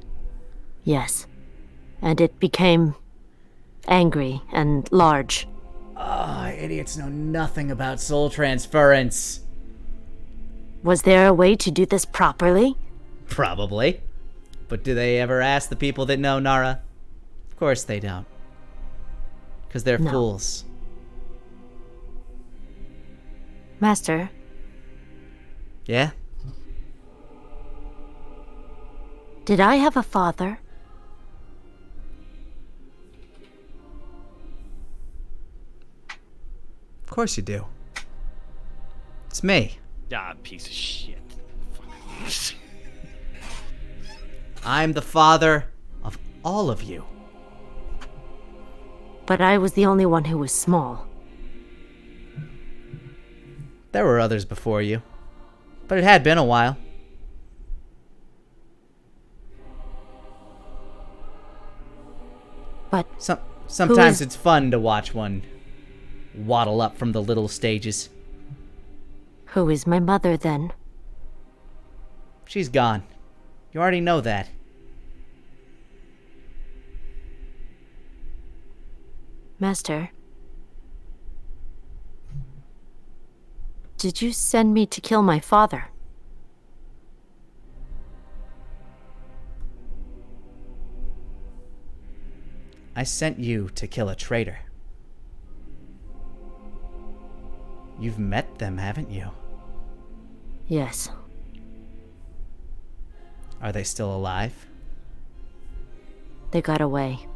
Yes. And it became angry and large. Oh, idiots know nothing about soul transference. Was there a way to do this properly? Probably. But do they ever ask the people that know, Nara? Of course they don't. Because they're No. fools. Master, Yeah? did I have a father? Of course you do. It's me. Ah, piece of shit. I'm the father of all of you. But I was the only one who was small. There were others before you. But it had been a while. But Sometimes it's fun to watch one waddle up from the little stages. who is my mother then? She's gone. You already know that. Master, did you send me to kill my father? I sent you to kill a traitor. You've met them, haven't you? Yes. Are they still alive? They got away.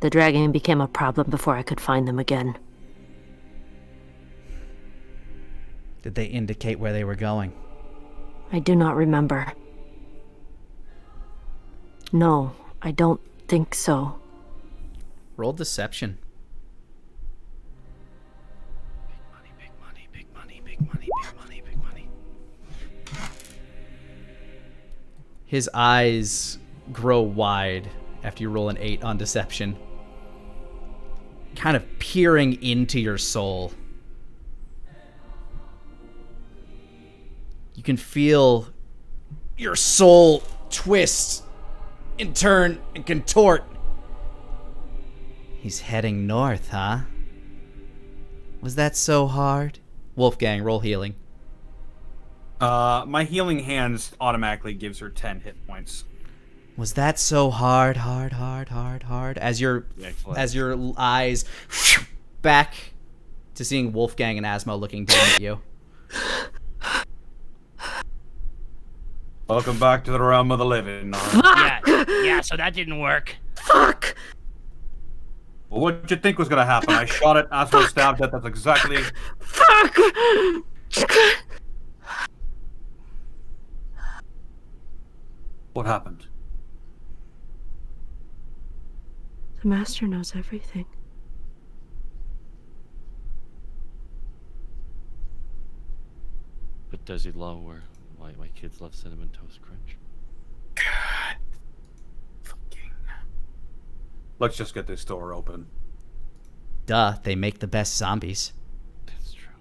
The dragon became a problem before I could find them again. Did they indicate where they were going? I do not remember. No, I don't think so. Roll deception. Big money, big money, big money, big money, big money. His eyes grow wide after you roll an 8 on deception. Kind of peering into your soul. You can feel your soul twist and turn and contort. He's heading north, huh? Was that so hard? Wolfgang, roll healing. My healing hands automatically gives her 10 hit points. Was that so hard? As your eyes back to seeing Wolfgang and Asmo looking down at you. Welcome back to the realm of the living. Yeah, so that didn't work. Fuck! Well, what did you think was gonna happen? I shot it, Asmo stabbed it, that's exactly... Fuck! What happened? The master knows everything. But does he love where my kids love Cinnamon Toast Crunch? God. Fucking... Let's just get this door open. Duh, they make the best zombies. That's true.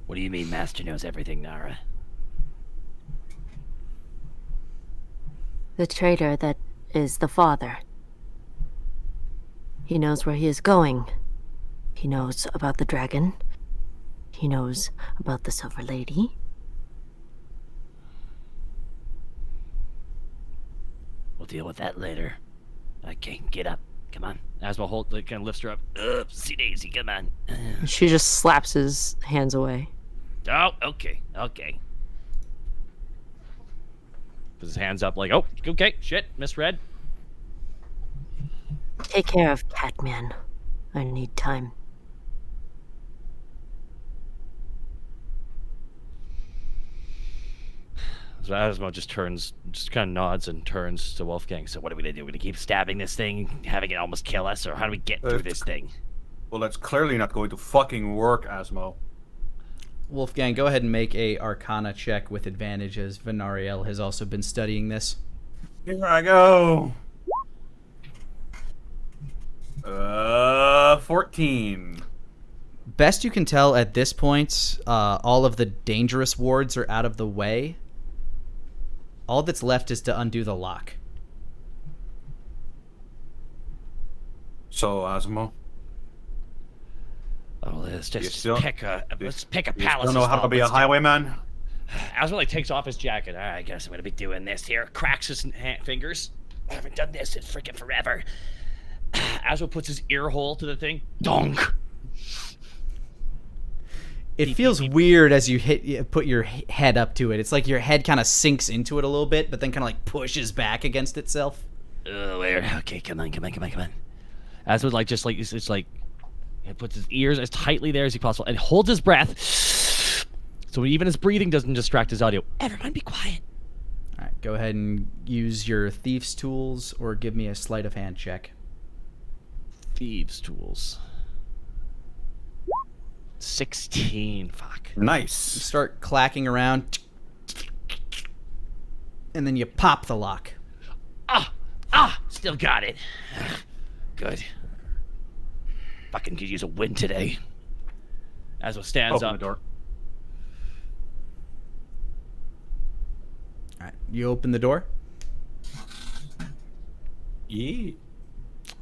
What do you mean, Master knows everything, Nara? The traitor that is the father. He knows where he is going. He knows about the dragon. He knows about the Silver Lady. We'll deal with that later. Okay, get up. Come on. Asmo kind of lifts her up. See Daisy, come on. She just slaps his hands away. Oh, okay. Puts his hands up like, oh, okay, shit, misread. Take care of Catman. I need time. So Asmo just kind of nods and turns to Wolfgang. So what are we gonna do? We're gonna keep stabbing this thing, having it almost kill us, or how do we get through this thing? Well, that's clearly not going to fucking work, Asmo. Wolfgang, go ahead and make a Arcana check with advantage, as Venariel has also been studying this. Here I go. 14. Best you can tell at this point, all of the dangerous wards are out of the way. All that's left is to undo the lock. So, Asmo, Oh, let's just still- pick a you palace. don't know how to be a highwayman? Asmo like takes off his jacket. All right, I guess I'm gonna be doing this here. Cracks his fingers. I haven't done this in freaking forever. Asmo puts his ear hole to the thing. Donk. It feels weird as you put your head up to it. It's like your head kind of sinks into it a little bit, but then kind of like pushes back against itself. Where? Okay, come on. Asmo it's like he puts his ears as tightly there as he possible and holds his breath, so even his breathing doesn't distract his audio. Everyone, be quiet. All right, go ahead and use your thieves' tools, or give me a sleight of hand check. Thieves' tools. 16. Fuck. You Nice. start clacking around, and then you pop the lock. Still got it. Good. Fucking could use a win today. Asmo stands Open up. the door. All right, you open the door. Yeah.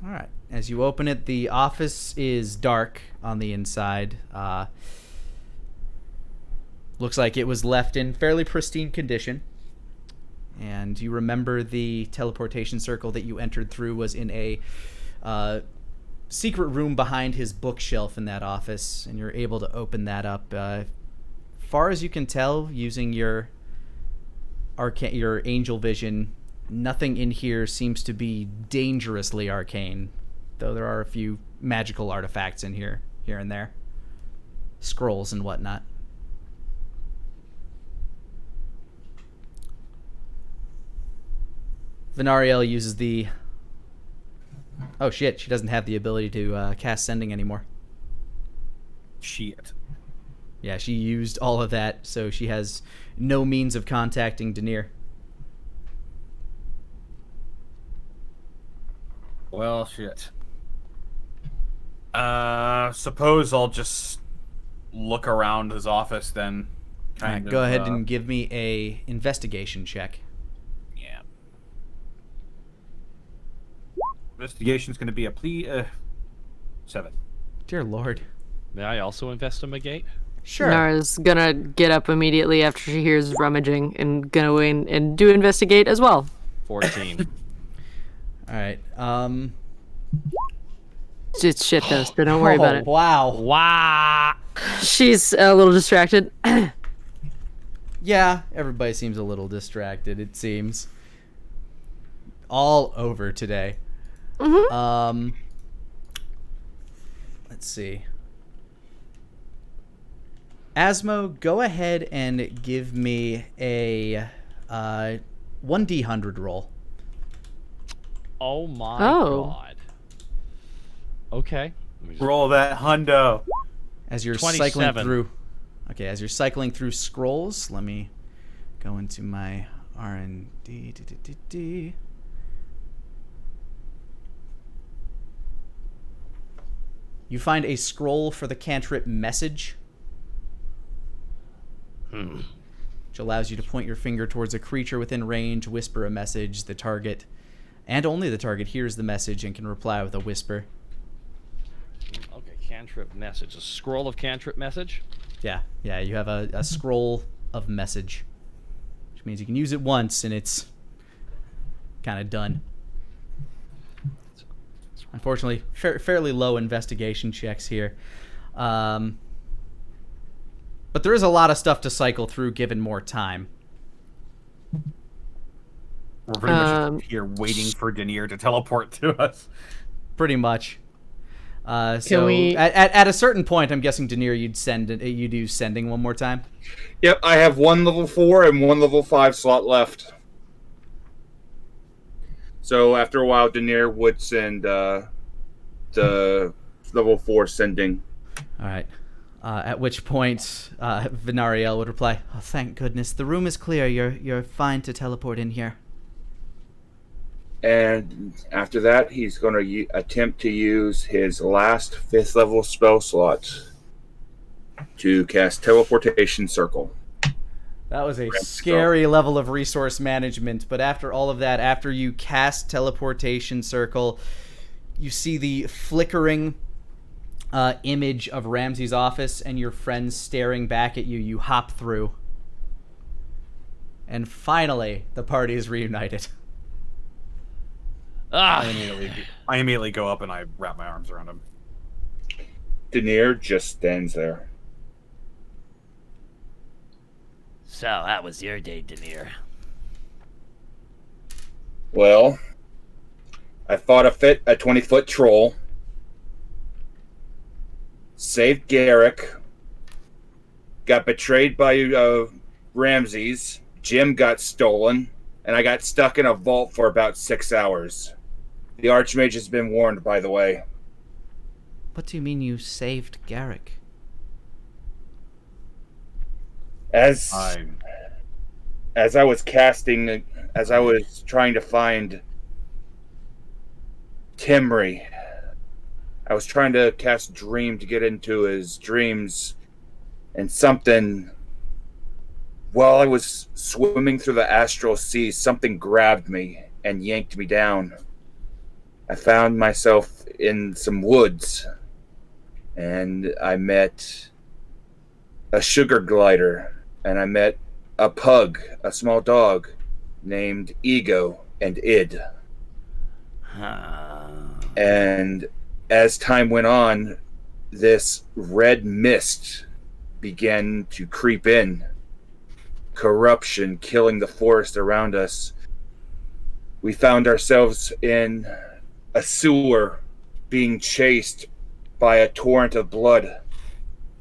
All right. As you open it, the office is dark on the inside. Looks like it was left in fairly pristine condition. And you remember the teleportation circle that you entered through was in a secret room behind his bookshelf in that office, and you're able to open that up. Far as you can tell, using your angel vision, nothing in here seems to be dangerously arcane, though there are a few magical artifacts in here and there. Scrolls and whatnot. Venariel uses the... Oh shit, she doesn't have the ability to cast sending anymore. Shit. Yeah, she used all of that, so she has no means of contacting Denier. Well, shit. Suppose I'll just look around his office then. All right, go ahead and give me a investigation check. Yeah. Investigation's going to be a 7. Dear Lord. May I also investigate? Sure. Nara's gonna get up immediately after she hears rummaging and gonna go in and do investigate as well. 14. All right. It's shit though, so don't worry about it. Wow. Wow. She's a little distracted. Yeah, everybody seems a little distracted, it seems. All over today. Mm-hmm. Let's see. Asmo, go ahead and give me a 1d100 roll. Oh my Oh. god. Okay. Let me just- Roll that hundo. As you're cycling 27. through... Okay, as you're cycling through scrolls, let me go into my R&D. You find a scroll for the cantrip message, which allows you to point your finger towards a creature within range, whisper a message. The target, and only the target, hears the message and can reply with a whisper. Okay, cantrip message. A scroll of cantrip message? Yeah, you have a scroll of message, which means you can use it once and it's kind of done. Unfortunately, fairly low investigation checks here. But there is a lot of stuff to cycle through given more time. We're pretty much just here waiting for Denier to teleport to us. Pretty much. So we- at a certain point, I'm guessing Denier, you do sending one more time. Yep, I have one level 4 and one level 5 slot left. So after a while, Denier would send the level 4 sending. All right. At which point, Venariel would reply, "Oh, thank goodness, the room is clear. You're fine to teleport in here." And after that, he's going to attempt to use his last 5th level spell slot to cast Teleportation Circle. That was a scary level of resource management, but after all of that, after you cast Teleportation Circle, you see the flickering image of Ramsey's office and your friends staring back at you. You hop through. And finally, the party is reunited. I immediately go up and I wrap my arms around him. Denier just stands there. So, that was your day, Denier. Well, I fought a 20-foot troll, saved Garrick, got betrayed by Ramses, Jim got stolen, and I got stuck in a vault for about 6 hours. The Archmage has been warned, by the way. What do you mean you saved Garrick? As I was casting, as I was trying to find Timry, I was trying to cast Dream to get into his dreams, and something, while I was swimming through the astral sea, something grabbed me and yanked me down. I found myself in some woods, and I met a sugar glider, and I met a pug, a small dog, named Ego and Id. And as time went on, this red mist began to creep in. Corruption killing the forest around us. We found ourselves in a sewer being chased by a torrent of blood.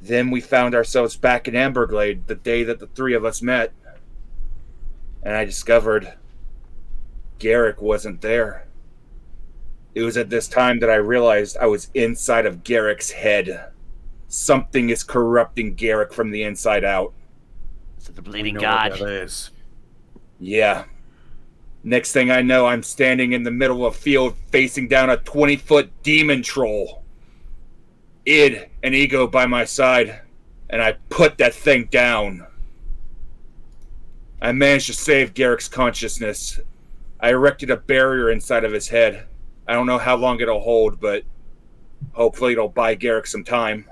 Then we found ourselves back in Amberglade the day that the three of us met. And I discovered Garrick wasn't there. It was at this time that I realized I was inside of Garrick's head. Something is corrupting Garrick from the inside out. So the bleeding god. What that is. Yeah. Next thing I know, I'm standing in the middle of a field facing down a 20-foot demon troll. Id and Ego by my side, and I put that thing down. I managed to save Garrick's consciousness. I erected a barrier inside of his head. I don't know how long it'll hold, but hopefully it'll buy Garrick some time.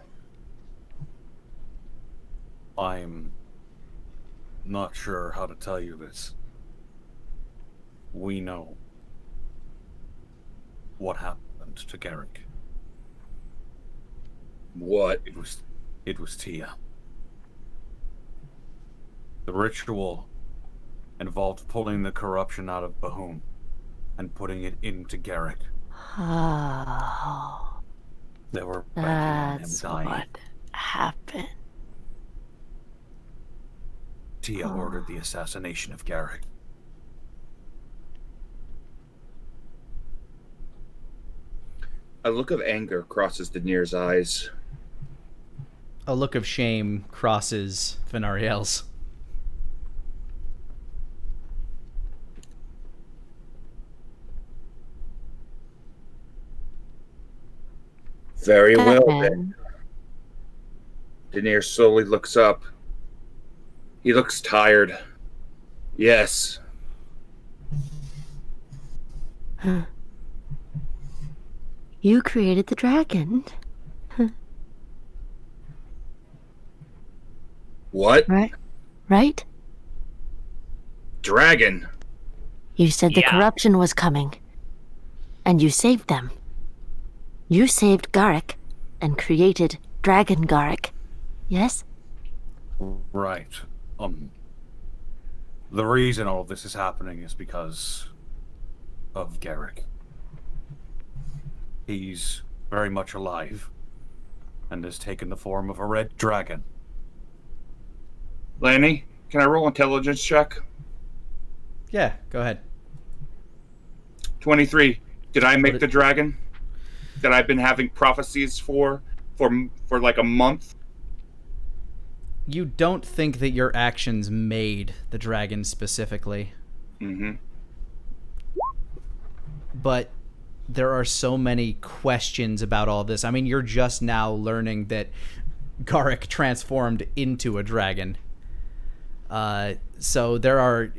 I'm not sure how to tell you this. We know what happened to Garrick. What? It was Tia. The ritual involved pulling the corruption out of Bahum and putting it into Garrick. Oh, They were banking on him that's dying. what happened. Tia ordered the assassination of Garrick. A look of anger crosses Denier's eyes. A look of shame crosses Venariel's. Very well, then. Batman. Denier slowly looks up. He looks tired. Yes. You created the dragon, What? right? Right? Dragon? You said the Yeah. corruption was coming, and you saved them. You saved Garrick and created Dragon Garrick. Yes? Right. The reason all of this is happening is because of Garrick. He's very much alive and has taken the form of a red dragon. Lani, can I roll intelligence check? Yeah, go ahead. 23. Did I make the dragon that I've been having prophecies for like a month? You don't think that your actions made the dragon specifically. Mm-hmm. But there are so many questions about all this. I mean, you're just now learning that Garrick transformed into a dragon. So there are,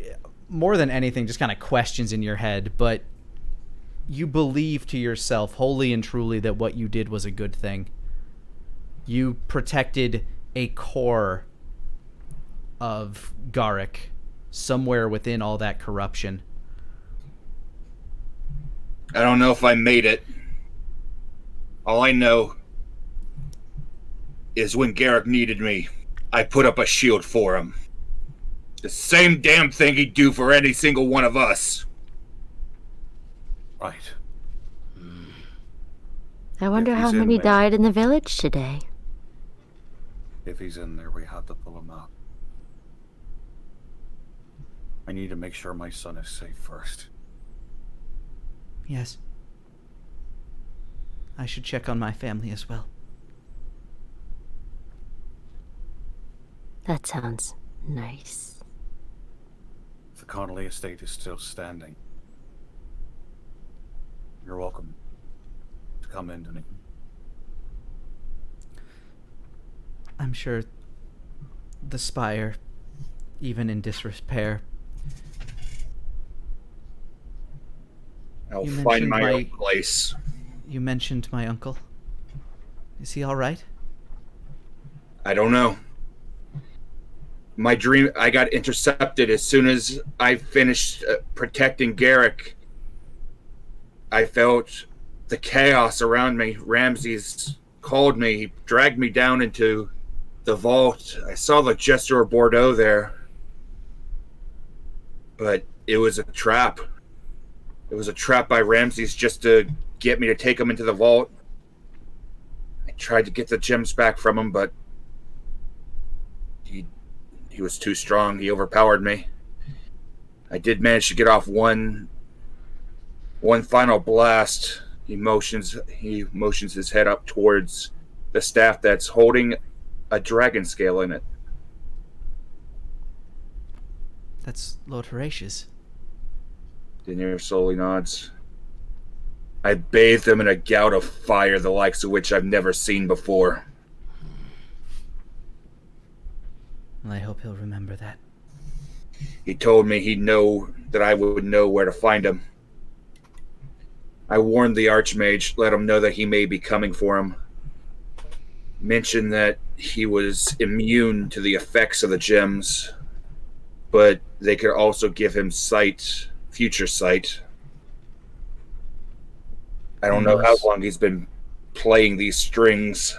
more than anything, just kind of questions in your head, but you believe to yourself wholly and truly that what you did was a good thing. You protected a core of Garrick somewhere within all that corruption. I don't know if I made it. All I know is when Garrick needed me, I put up a shield for him. The same damn thing he'd do for any single one of us. Right. I wonder If how he's in many there. died in the village today. If he's in there, we have to pull him out. I need to make sure my son is safe first. Yes. I should check on my family as well. That sounds nice. The Connolly estate is still standing. You're welcome to come in, Denier. I'm sure the Spire, even in disrepair. I'll You find mentioned my my- own place. You mentioned my uncle. Is he all right? I don't know. My dream, I got intercepted as soon as I finished protecting Garrick. I felt the chaos around me. Ramses called me, dragged me down into the vault. I saw the Jester of Bordeaux there. But it was a trap. It was a trap by Ramses just to get me to take him into the vault. I tried to get the gems back from him, but he was too strong. He overpowered me. I did manage to get off one final blast. He motions his head up towards the staff that's holding a dragon scale in it. That's Lord Horatius. Denier slowly nods. I bathed him in a gout of fire, the likes of which I've never seen before. Well, I hope he'll remember that. He told me he'd know that I would know where to find him. I warned the Archmage, let him know that he may be coming for him. Mentioned that he was immune to the effects of the gems, but they could also give him sight, future sight. I don't know how long he's been playing these strings.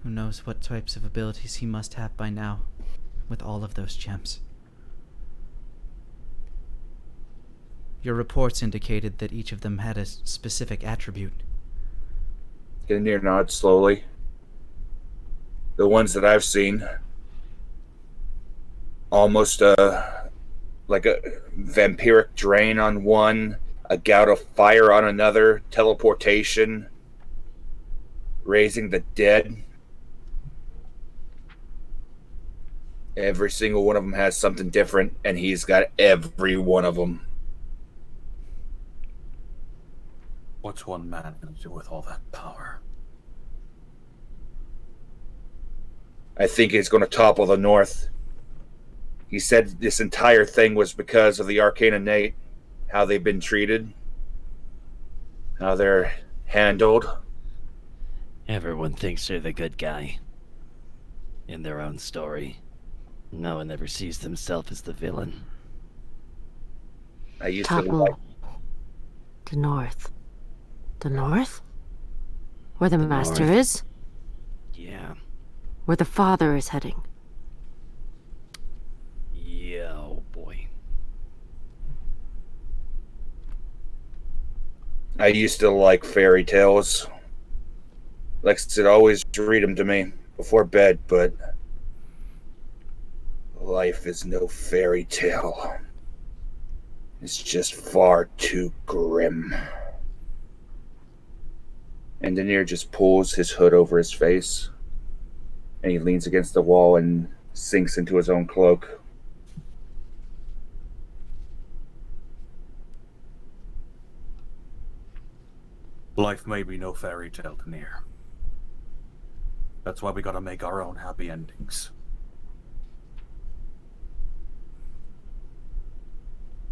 Who knows what types of abilities he must have by now, with all of those gems. Your reports indicated that each of them had a specific attribute. Denier nods slowly. The ones that I've seen, almost like a vampiric drain on one, a gout of fire on another, teleportation, raising the dead. Every single one of them has something different, and he's got every one of them. What's one man going to do with all that power? I think he's going to topple the North. He said this entire thing was because of the Arcane Innate, how they've been treated, how they're handled. Everyone thinks they're the good guy in their own story. No one ever sees themselves as the villain. I used to Topple like... the north. The north? Where the master north. is? Yeah. Where the father is heading? Yeah, oh boy. I used to like fairy tales. Lex would always read them to me before bed, but life is no fairy tale. It's just far too grim. And Denier just pulls his hood over his face, and he leans against the wall and sinks into his own cloak. Life may be no fairy tale, Denier. That's why we gotta make our own happy endings.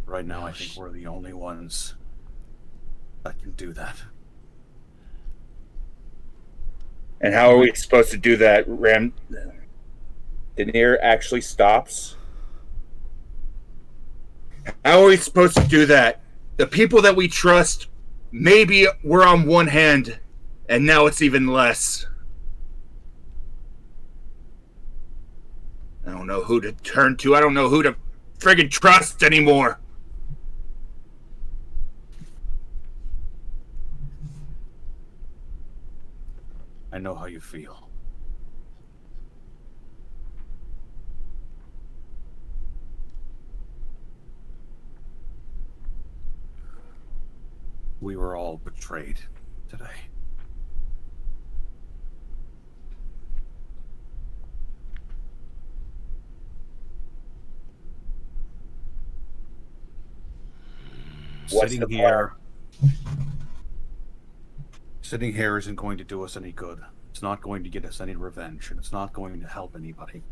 Right now, I think we're the only ones that can do that. And how are we supposed to do that, Ram? Denier actually stops. How are we supposed to do that? The people that we trust, maybe we're on one hand, and now it's even less. I don't know who to turn to. I don't know who to friggin' trust anymore. I know how you feel. We were all betrayed today. Sitting here isn't going to do us any good. It's not going to get us any revenge, and it's not going to help anybody.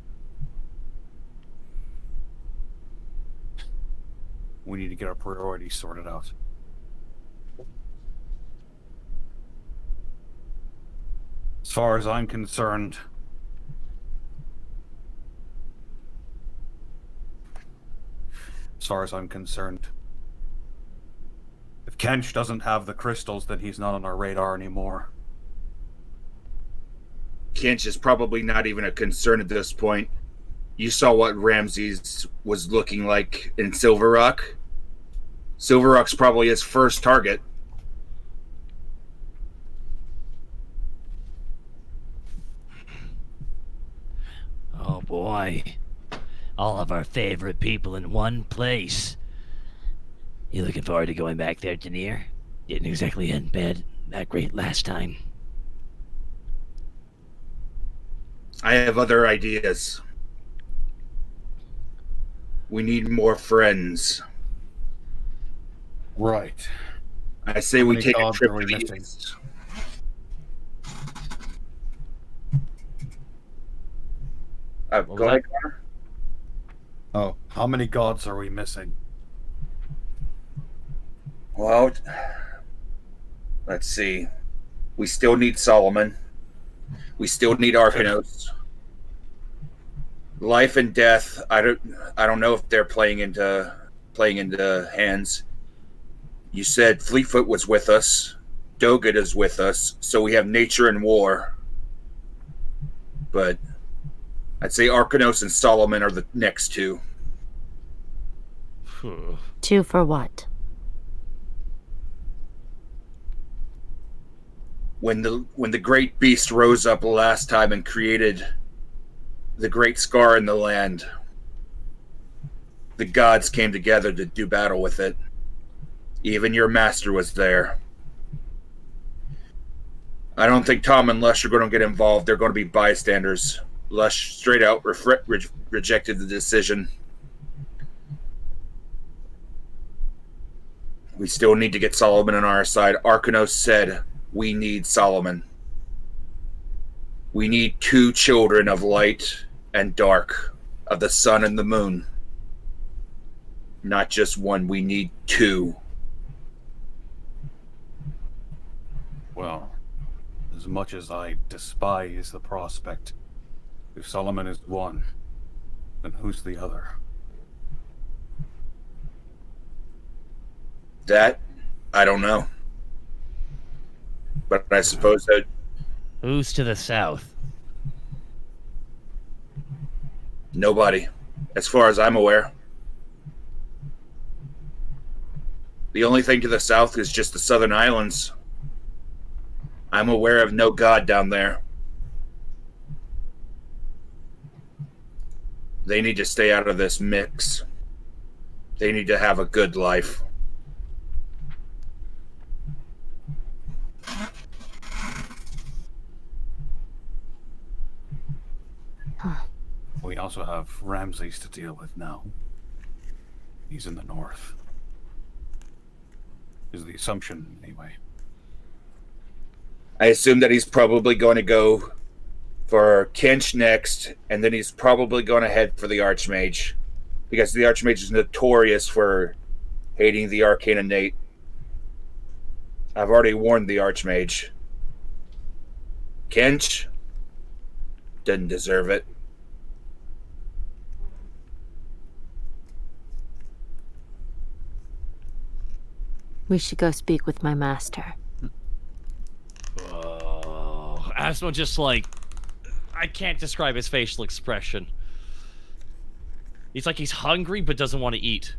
We need to get our priorities sorted out. As far as I'm concerned, if Kench doesn't have the crystals, then he's not on our radar anymore. Kench is probably not even a concern at this point. You saw what Ramses was looking like in Silver Rock. Silver Rock's probably his first target. Oh boy. All of our favorite people in one place. You looking forward to going back there, Denier? Didn't exactly end bad that great last time. I have other ideas. We need more friends. Right. I say we take a trip to the missing? east. Go ahead, Connor. Oh, how many gods are we missing? Well, let's see. We still need Solomon. We still need Arcanos. Life and death. I don't know if they're playing into hands. You said Fleetfoot was with us. Doggett is with us. So we have nature and war. But I'd say Arcanos and Solomon are the next two. Two for what? When the great beast rose up last time and created the great scar in the land, the gods came together to do battle with it. Even your master was there. I don't think Tom and Lush are going to get involved. They're going to be bystanders. Lush straight out rejected the decision. We still need to get Solomon on our side. Arcanos said, we need Solomon. We need two children of light and dark, of the sun and the moon. Not just one, we need two. Well, as much as I despise the prospect, if Solomon is one, then who's the other? That, I don't know. But I suppose that... Who's to the south? Nobody, as far as I'm aware. The only thing to the south is just the southern islands. I'm aware of no god down there. They need to stay out of this mix. They need to have a good life. We also have Ramses to deal with now. He's in the north. Is the assumption, anyway. I assume that he's probably going to go for Kinch next, and then he's probably going to head for the Archmage. Because the Archmage is notorious for hating the Arcane Innate. I've already warned the Archmage. Kinch didn't deserve it. We should go speak with my master. Oh, Asmo just like... I can't describe his facial expression. He's like he's hungry but doesn't want to eat.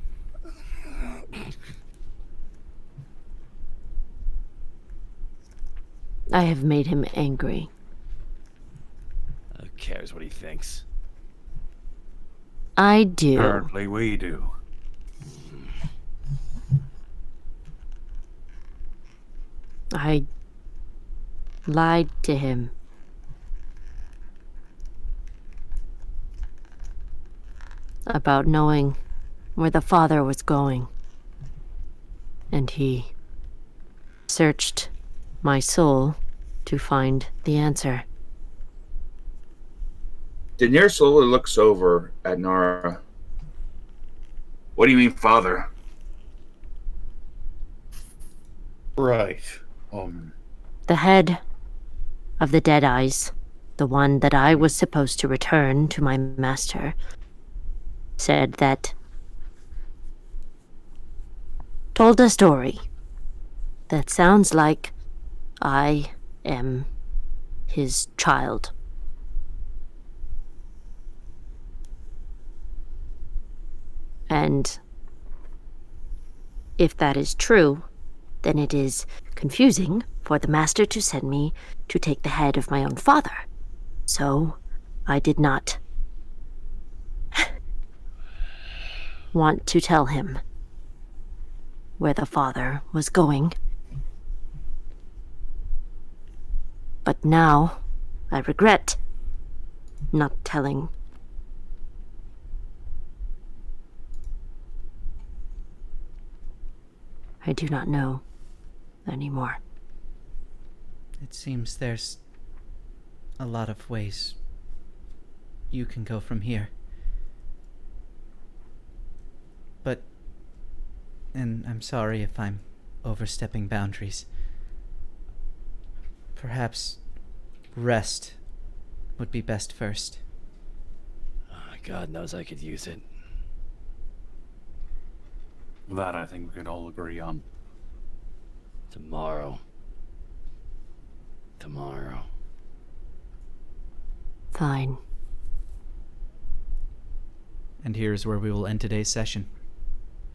I have made him angry. Who cares what he thinks? I do. Apparently we do. I lied to him. About knowing where the father was going. And he searched my soul to find the answer. Denier slowly looks over at Nara. What do you mean, father? Right. The head of the Deadeyes, the one that I was supposed to return to my master, said that... told a story that sounds like I am his child. And if that is true, then it is confusing for the master to send me to take the head of my own father. So I did not want to tell him where the father was going. But now I regret not telling. I do not know anymore. It seems there's a lot of ways you can go from here. But, and I'm sorry if I'm overstepping boundaries, perhaps rest would be best first. Oh, God knows I could use it. That I think we can all agree on. Tomorrow. Fine. And here's where we will end today's session.